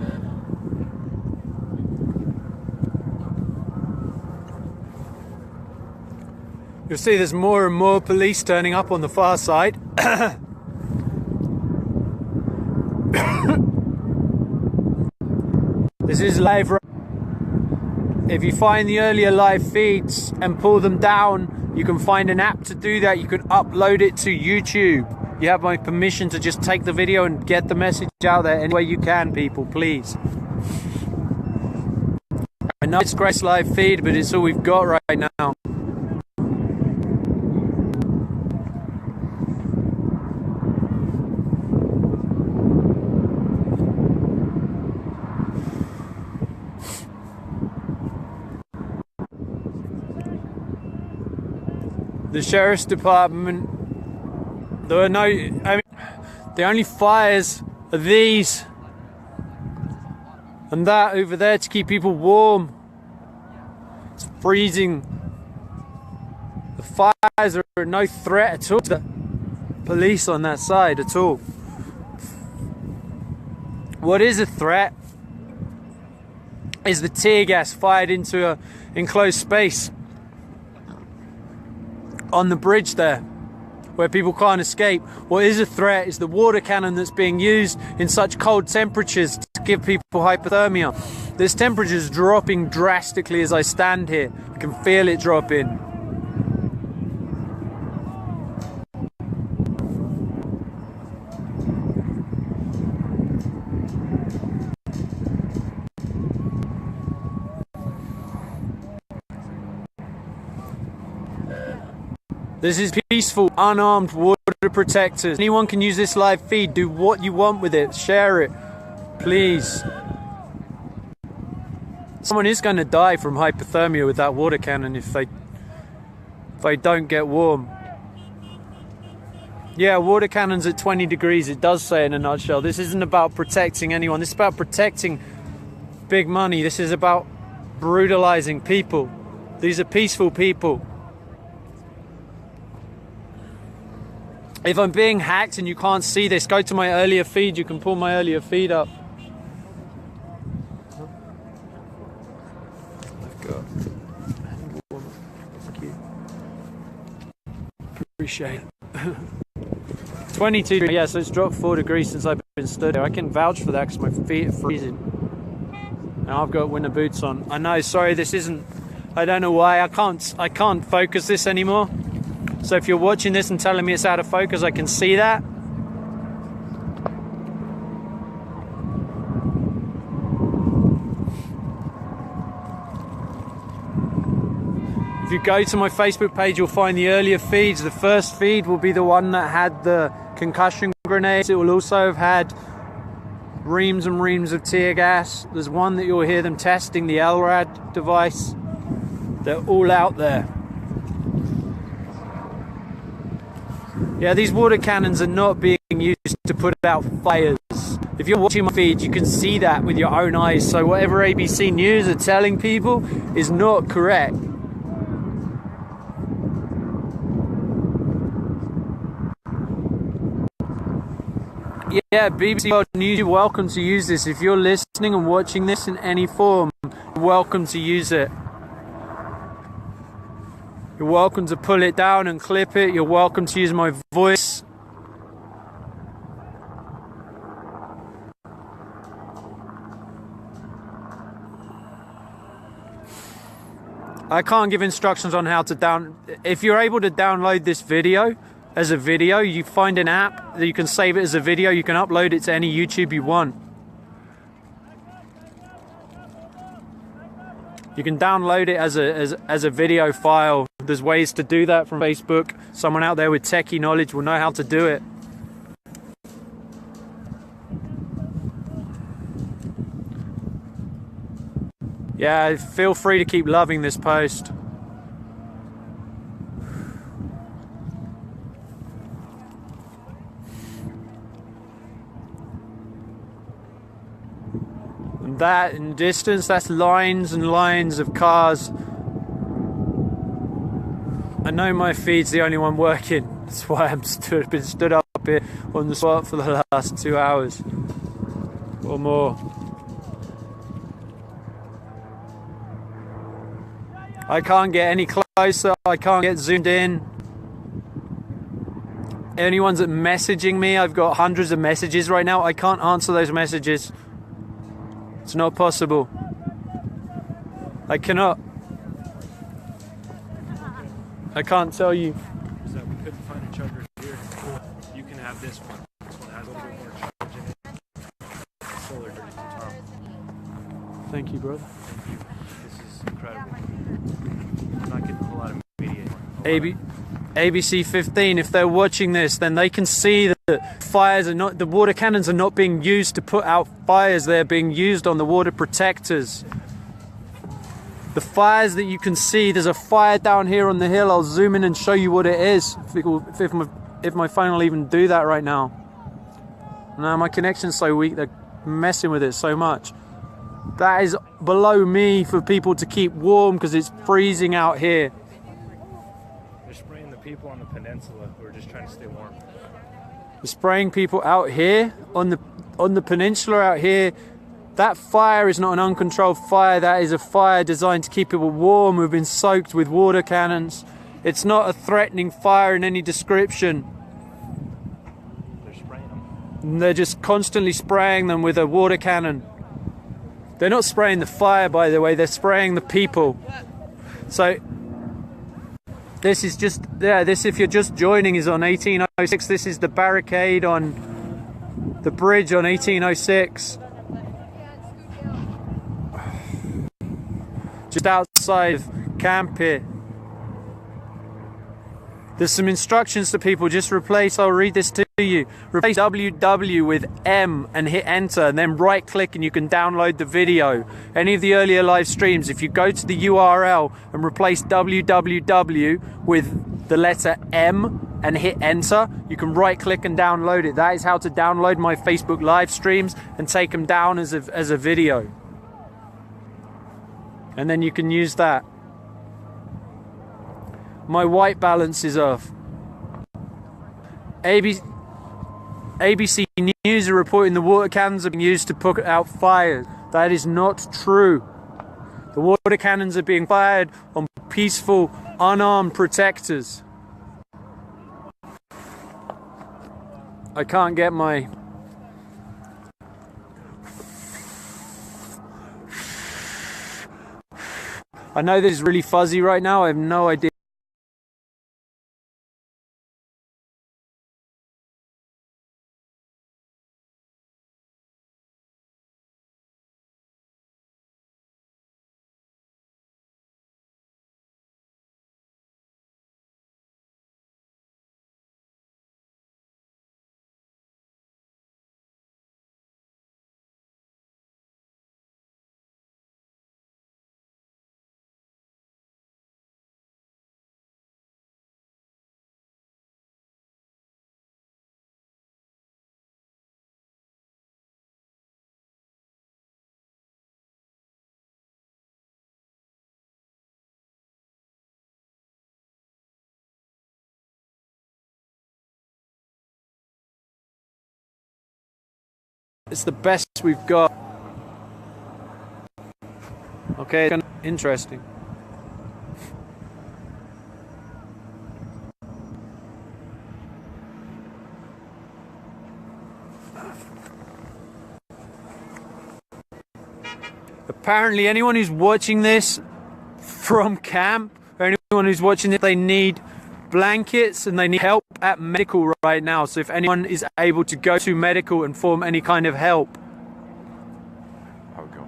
You'll see there's more and more police turning up on the far side. This is live. If you find the earlier live feeds and pull them down, you can find an app to do that. You can upload it to YouTube. You have my permission to just take the video and get the message out there any way you can, people, please. I know it's Grace live feed, but it's all we've got right now. The sheriff's department, there are no, I mean, the only fires are these and that over there to keep people warm. It's freezing. The fires are no threat at all to the police on that side at all. What is a threat is the tear gas fired into an enclosed space on the bridge there where people can't escape. What is a threat is the water cannon that's being used in such cold temperatures to give people hypothermia. This temperature is dropping drastically as I stand here. I can feel it dropping. This is peaceful, unarmed water protectors. Anyone can use this live feed. Do what you want with it. Share it, please. Someone is going to die from hypothermia with that water cannon if they don't get warm. Yeah, water cannons at 20 degrees. It does say in a nutshell. This isn't about protecting anyone. This is about protecting big money. This is about brutalizing people. These are peaceful people. If I'm being hacked and you can't see this, go to my earlier feed. You can pull my earlier feed up. I've got hand warmer. Thank you. Appreciate it. 22, yeah, so it's dropped 4 degrees since I've been stood here. I can vouch for that because my feet are freezing. Now I've got winter boots on. I know, sorry, this isn't, I don't know why, I can't focus this anymore. So if you're watching this and telling me it's out of focus, I can see that. If you go to my Facebook page, you'll find the earlier feeds. The first feed will be the one that had the concussion grenades. It will also have had reams and reams of tear gas. There's one that you'll hear them testing, the LRAD device. They're all out there. Yeah, these water cannons are not being used to put out fires. If you're watching my feed, you can see that with your own eyes. So whatever ABC News are telling people is not correct. Yeah, BBC World News, you're welcome to use this. If you're listening and watching this in any form, you're welcome to use it. You're welcome to pull it down and clip it. You're welcome to use my voice. I can't give instructions on how to if you're able to download this video as a video, you find an app that you can save it as a video. You can upload it to any YouTube you want. You can download it as a video file. There's ways to do that from Facebook. Someone out there with techie knowledge will know how to do it. Yeah, feel free to keep loving this post. And that in distance, that's lines and lines of cars. I know my feed's the only one working. That's why I'm been stood up here on the spot for the last 2 hours or more. I can't get any closer. I can't get zoomed in. Anyone's that messaging me, I've got hundreds of messages right now. I can't answer those messages. It's not possible. I cannot. I can't tell you. Is that we couldn't find a charger here. You can have this one. This one has a little bit more charge in it. Solar grid on top. Thank you, brother. Thank you. This is incredible. I'm not getting a whole lot of media. ABC 15, if they're watching this, then they can see that fires are not, the water cannons are not being used to put out fires. They're being used on the water protectors. The fires that you can see, there's a fire down here on the hill. I'll zoom in and show you what it is, if my phone will even do that right now. No, my connection's so weak, they're messing with it so much. That is below me for people to keep warm because it's freezing out here. They're spraying the people on the peninsula who are just trying to stay warm. They're spraying people out here on the peninsula out here. That fire is not an uncontrolled fire. That is a fire designed to keep people warm who've been soaked with water cannons. It's not a threatening fire in any description. They're spraying them. They're just constantly spraying them with a water cannon. They're not spraying the fire, by the way, they're spraying the people. So this is just, yeah, this, if you're just joining, is on 1806. This is the barricade on the bridge on 1806. Just outside of camp here. There's some instructions to people. Just replace, I'll read this to you. Replace WW with M and hit enter, and then right click and you can download the video. Any of the earlier live streams, if you go to the URL and replace WWW with the letter M and hit enter, you can right click and download it. That is how to download my Facebook live streams and take them down as a video. And then you can use that. My white balance is off. ABC News are reporting the water cannons are being used to put out fires. That is not true. The water cannons are being fired on peaceful, unarmed protectors. I can't get my... I know this is really fuzzy right now. I have no idea. It's the best we've got. Okay, kind of interesting. Apparently, anyone who's watching this from camp, or anyone who's watching it, they need blankets and they need help at medical right now. So if anyone is able to go to medical and form any kind of help. How it go?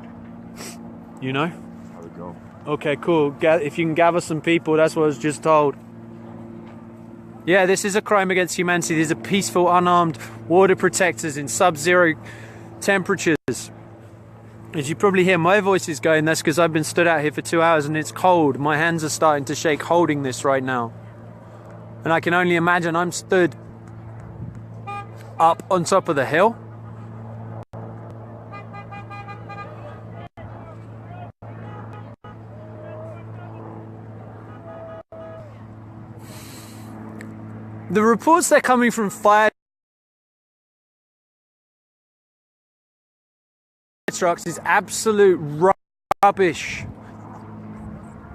You know? How it go? Okay, cool. If you can gather some people, that's what I was just told. Yeah, this is a crime against humanity. These are peaceful, unarmed water protectors in sub-zero temperatures. As you probably hear my voice is going, that's because I've been stood out here for 2 hours and it's cold. My hands are starting to shake holding this right now. And I can only imagine I'm stood up on top of the hill. The reports that are coming from fire trucks is absolute rubbish.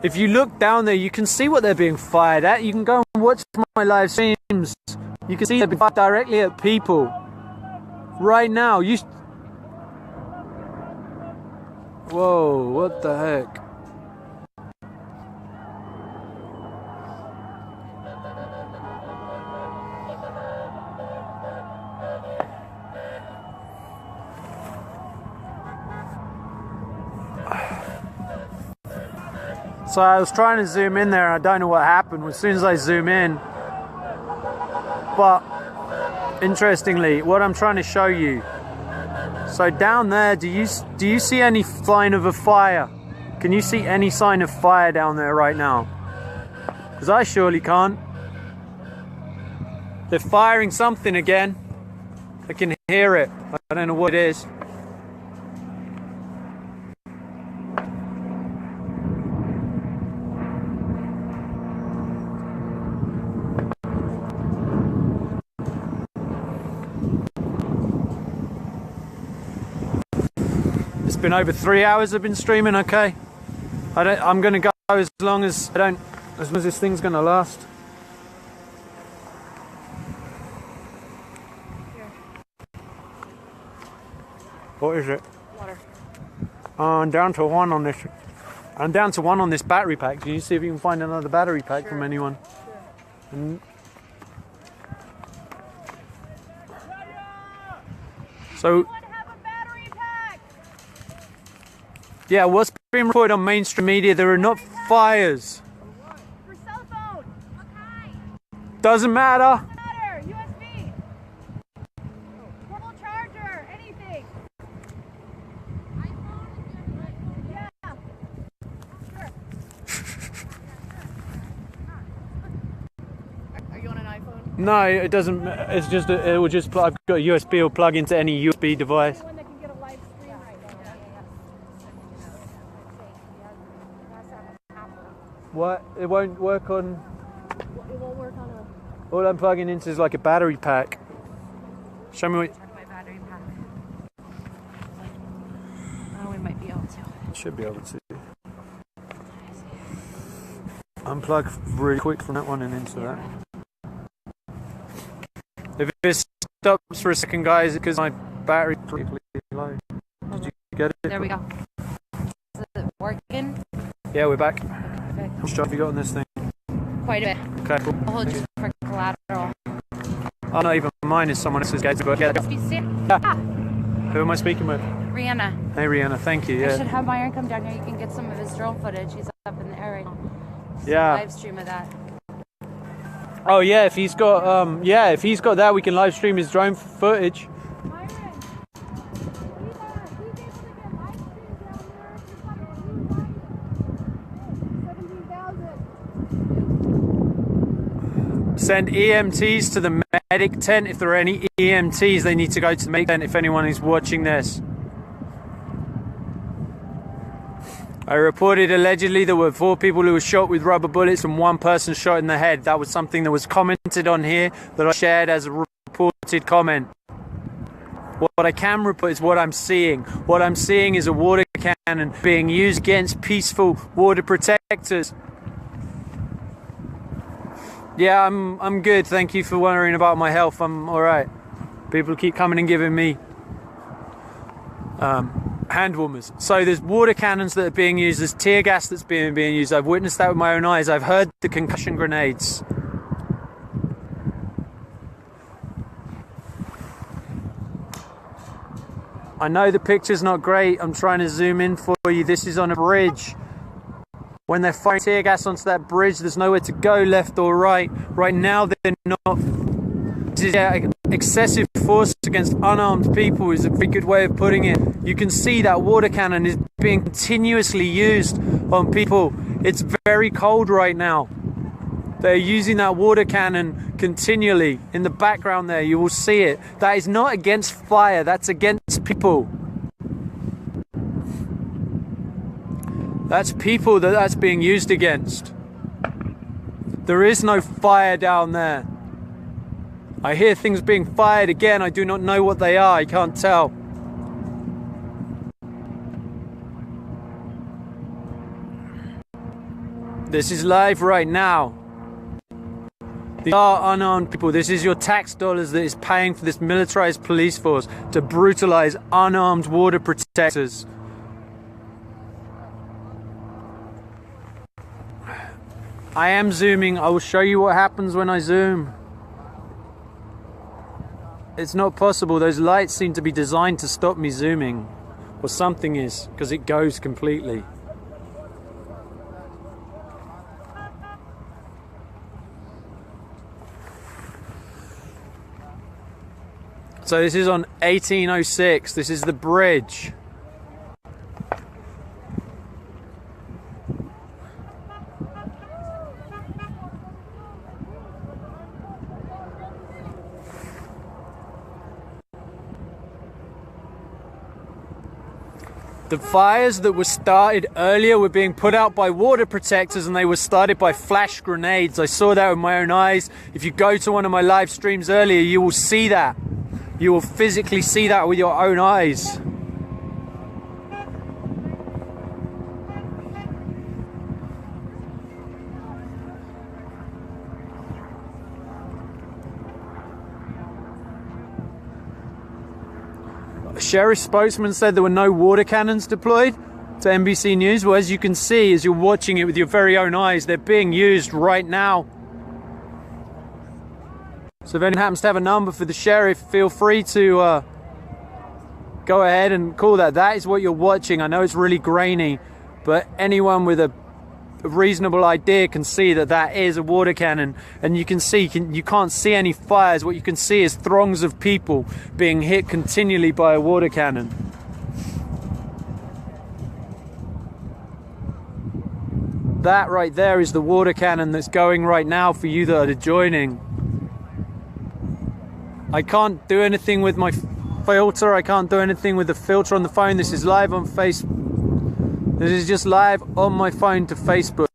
If you look down there, you can see what they're being fired at. You can go and watch my live streams. You can see they're being fired directly at people. Right now, Whoa, what the heck? So I was trying to zoom in there and I don't know what happened as soon as I zoom in. But interestingly, what I'm trying to show you. So down there, do you see any sign of a fire? Can you see any sign of fire down there right now? Because I surely can't. They're firing something again. I can hear it. I don't know what it is. It's been over 3 hours I've been streaming, okay? I'm gonna go as long as this thing's gonna last. What is it? Water. I'm down to one on this. I'm down to one on this battery pack. Can you see if you can find another battery pack from anyone? Sure. So. Yeah, what's being reported on mainstream media? There are not fires. For cell phone. Okay. Doesn't matter. Doesn't matter. USB. Portable charger. Anything. iPhone. Yeah. Sure. Are you on an iPhone? No, it doesn't. It's just it will just. I've got a USB. It'll plug into any USB device. One that can get a live stream right now. What? It won't work on. It won't work on a. All I'm plugging into is like a battery pack. Show me what. Check my battery pack. Oh, we might be able to. Should be able to. Unplug really quick from that one and into that. If it stops for a second, guys, because my battery's pretty low. Did you get it? There we go. Is it working? Yeah, we're back. Okay. How much have you got on this thing? Quite a bit. Okay, cool. I'll hold you for collateral. Oh, not even mine is someone else's gate, but yeah. Who am I speaking with? Rihanna. Hey, Rihanna, thank you. I Yeah. should have Myron come down here. You can get some of his drone footage. He's up in the air right now. Yeah. Live stream of that. Oh yeah, if he's got if he's got that, we can live stream his drone footage. Myron, he's able to get live stream down there. 17,000. Send EMTs to the medic tent. If there are any EMTs, they need to go to the medic tent. If anyone is watching this. I reported allegedly there were 4 people who were shot with rubber bullets and 1 person shot in the head. That was something that was commented on here that I shared as a reported comment. What I can report is what I'm seeing. What I'm seeing is a water cannon being used against peaceful water protectors. Yeah, I'm good. Thank you for worrying about my health. I'm all right. People keep coming and giving me hand warmers. So there's water cannons that are being used. There's tear gas that's being used. I've witnessed that with my own eyes. I've heard the concussion grenades. I know the picture's not great. I'm trying to zoom in for you. This is on a bridge. When they're firing tear gas onto that bridge, there's nowhere to go left or right. Right now, they're not. Excessive force against unarmed people is a pretty good way of putting it. You can see that water cannon is being continuously used on people. It's very cold right now. They're using that water cannon continually. In the background there, you will see it. That is not against fire, that's against people. That's people that's being used against. There is no fire down there. I hear things being fired again. I do not know what they are. I can't tell. This is live right now. These are unarmed people. This is your tax dollars that is paying for this militarized police force to brutalize unarmed water protectors. I am zooming. I will show you what happens when I zoom. It's not possible. Those lights seem to be designed to stop me zooming. Or something is, because it goes completely. So this is on 1806. This is the bridge. The fires that were started earlier were being put out by water protectors, and they were started by flash grenades. I saw that with my own eyes. If you go to one of my live streams earlier, you will see that. You will physically see that with your own eyes. A sheriff spokesman said there were no water cannons deployed to NBC News. Well, as you can see, as you're watching it with your very own eyes, they're being used right now. So if anyone happens to have a number for the sheriff, feel free to go ahead and call that. That is what you're watching. I know it's really grainy, but anyone with a reasonable idea can see that that is a water cannon. And you can see, you can't see any fires. What you can see is throngs of people being hit continually by a water cannon. That right there is the water cannon that's going right now for you that are joining. I can't do anything with my filter. I can't do anything with the filter on the phone. This is live on Facebook. This is just live on my phone to Facebook.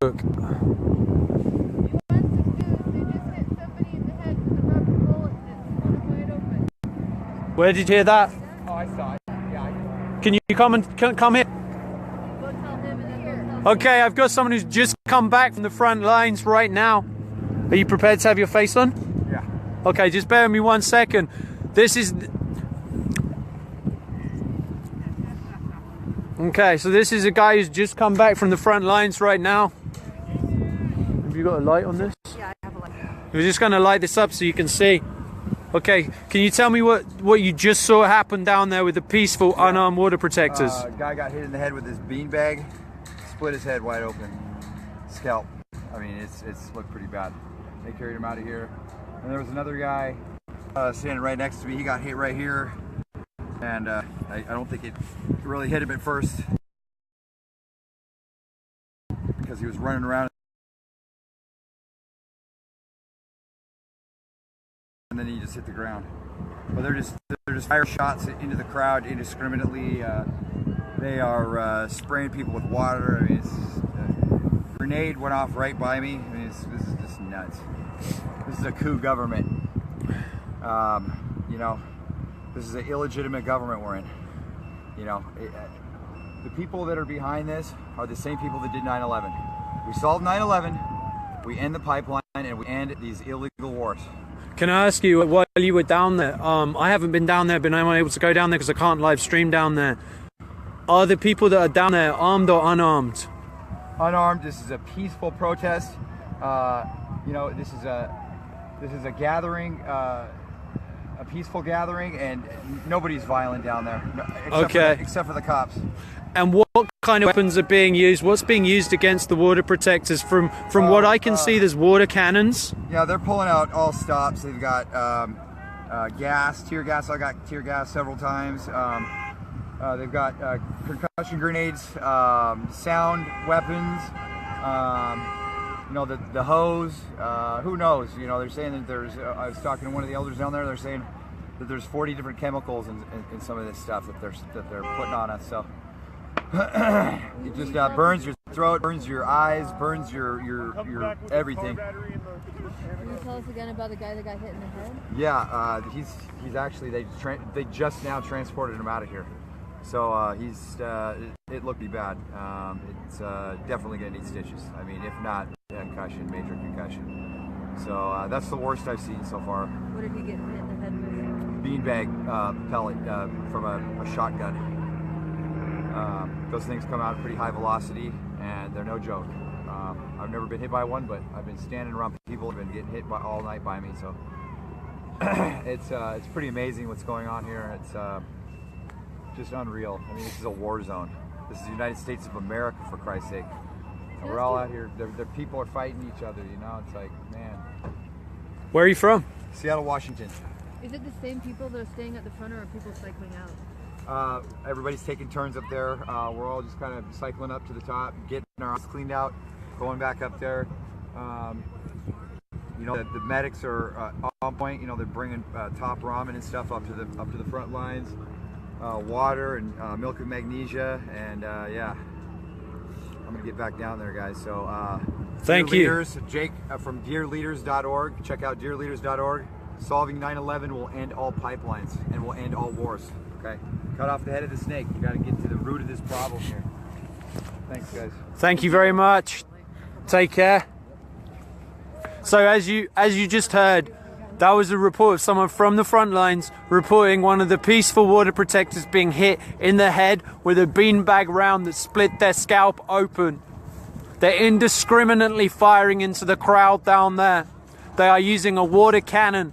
Where did you hear that? Oh, I saw it. Yeah. Can you come here? Okay, I've got someone who's just come back from the front lines right now. Are you prepared to have your face on? Yeah. Okay, just bear with me 1 second. This is... Okay, so this is a guy who's just come back from the front lines right now. Have you got a light on this? Yeah, I have a light. We're just going to light this up so you can see. Okay, can you tell me what you just saw happen down there with the peaceful, unarmed water protectors? Guy got hit in the head with his beanbag, split his head wide open, scalp. I mean, it's looked pretty bad. They carried him out of here. And there was another guy standing right next to me. He got hit right here. And I don't think it really hit him at first because he was running around, and then he just hit the ground. But they're just fire shots into the crowd indiscriminately. They are spraying people with water. I mean, a grenade went off right by me. I mean, this is just nuts. This is a coup government. You know. This is an illegitimate government we're in. You know, the people that are behind this are the same people that did 9/11. We solved 9/11, we end the pipeline, and we end these illegal wars. Can I ask you, while you were down there, I haven't been down there, been unable to go down there because I can't live stream down there. Are the people that are down there armed or unarmed? Unarmed. This is a peaceful protest. You know, this is a gathering. A peaceful gathering, and nobody's violent down there, except for the cops. And what kind of weapons are being used? What's being used against the water protectors? From what I can see, there's water cannons. Yeah, they're pulling out all stops. They've got gas, tear gas. I got tear gas several times. They've got concussion grenades, sound weapons. You know, the hose, who knows? You know, they're saying that there's, I was talking to one of the elders down there, they're saying that there's 40 different chemicals in some of this stuff that they're putting on us, so. It just burns your throat, burns your eyes, burns your everything. Can you tell us again about the guy that got hit in the head? Yeah, he's actually, they just now transported him out of here. So it looked pretty bad. It's definitely gonna need stitches. I mean, if not concussion, major concussion. So that's the worst I've seen so far. What did he get hit in the head with? Beanbag pellet from a shotgun. Those things come out at pretty high velocity, and they're no joke. I've never been hit by one, but I've been standing around people who've been getting hit all night by me. So it's pretty amazing what's going on here. It's just unreal. I mean, this is a war zone. This is the United States of America, for Christ's sake. And we're all out here. The people are fighting each other, you know? It's like, man. Where are you from? Seattle, Washington. Is it the same people that are staying at the front, or are people cycling out? Everybody's taking turns up there. We're all just kind of cycling up to the top, getting our eyes cleaned out, going back up there. You know, the medics are on point. You know, they're bringing top ramen and stuff up to the front lines. water and milk of magnesia, and yeah, I'm gonna get back down there, guys. So Thank Dear you. Leaders, Jake from dearleaders.org. Check out dearleaders.org. Solving 9/11 will end all pipelines and will end all wars. Okay, cut off the head of the snake. You got to get to the root of this problem here. Thanks, guys. Thank you very much. Take care. So as you just heard, that was a report of someone from the front lines reporting one of the peaceful water protectors being hit in the head with a beanbag round that split their scalp open. They're indiscriminately firing into the crowd down there. They are using a water cannon.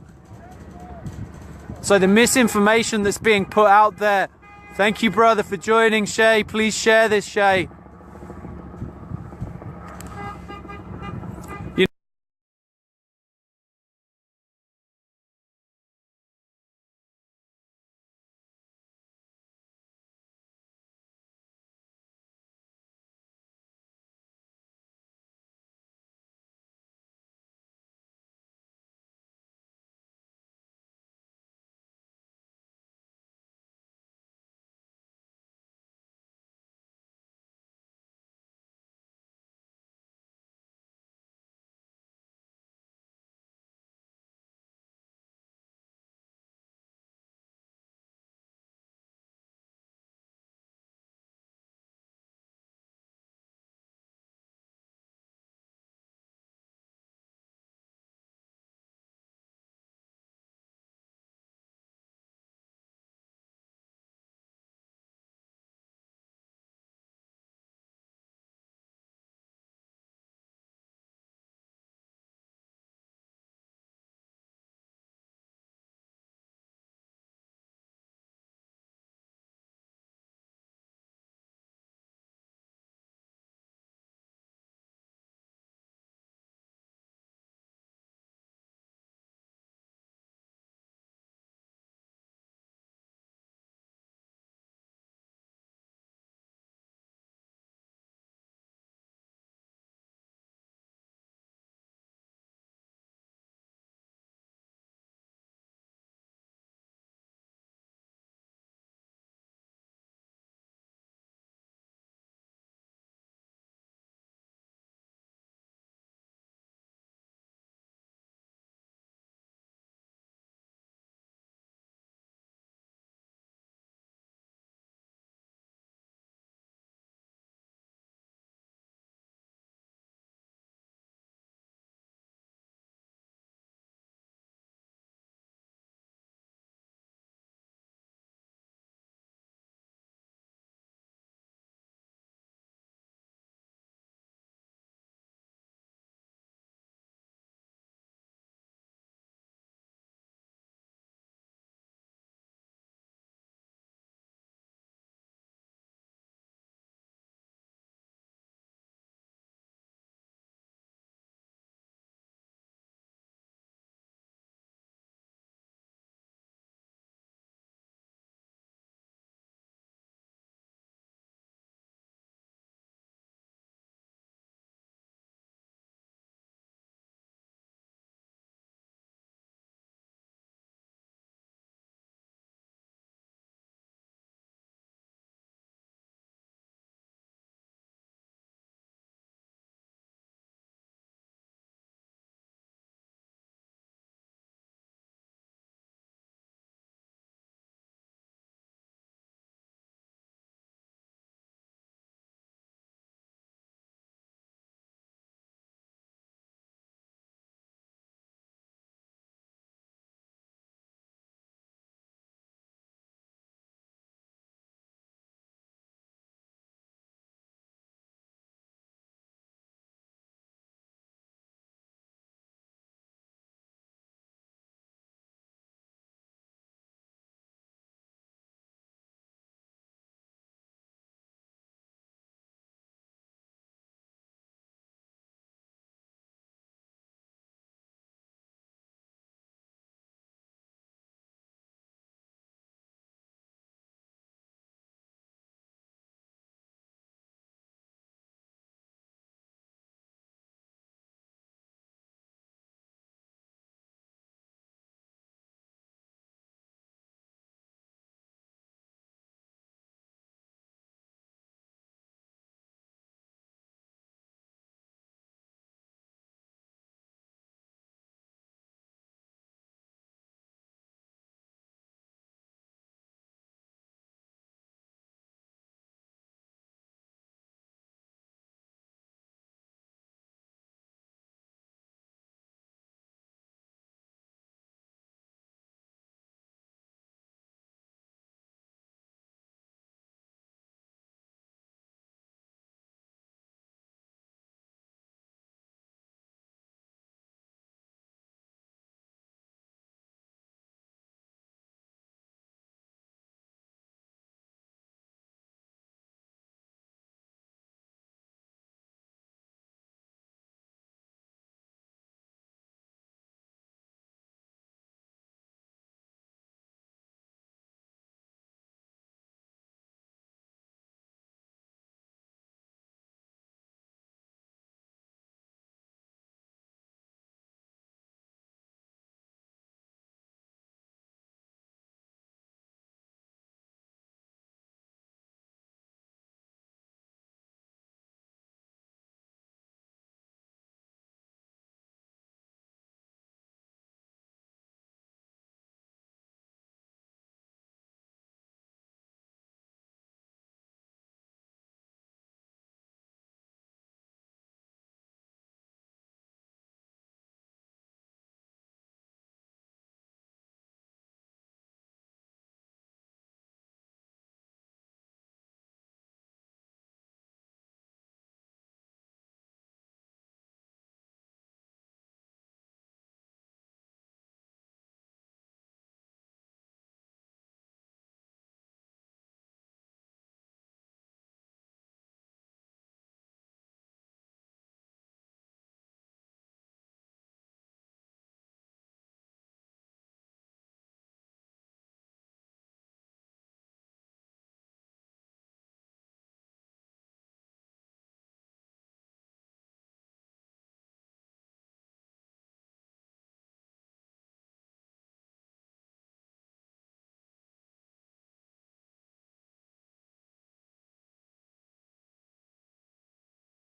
So the misinformation that's being put out there. Thank you, brother, for joining, Shay. Please share this, Shay.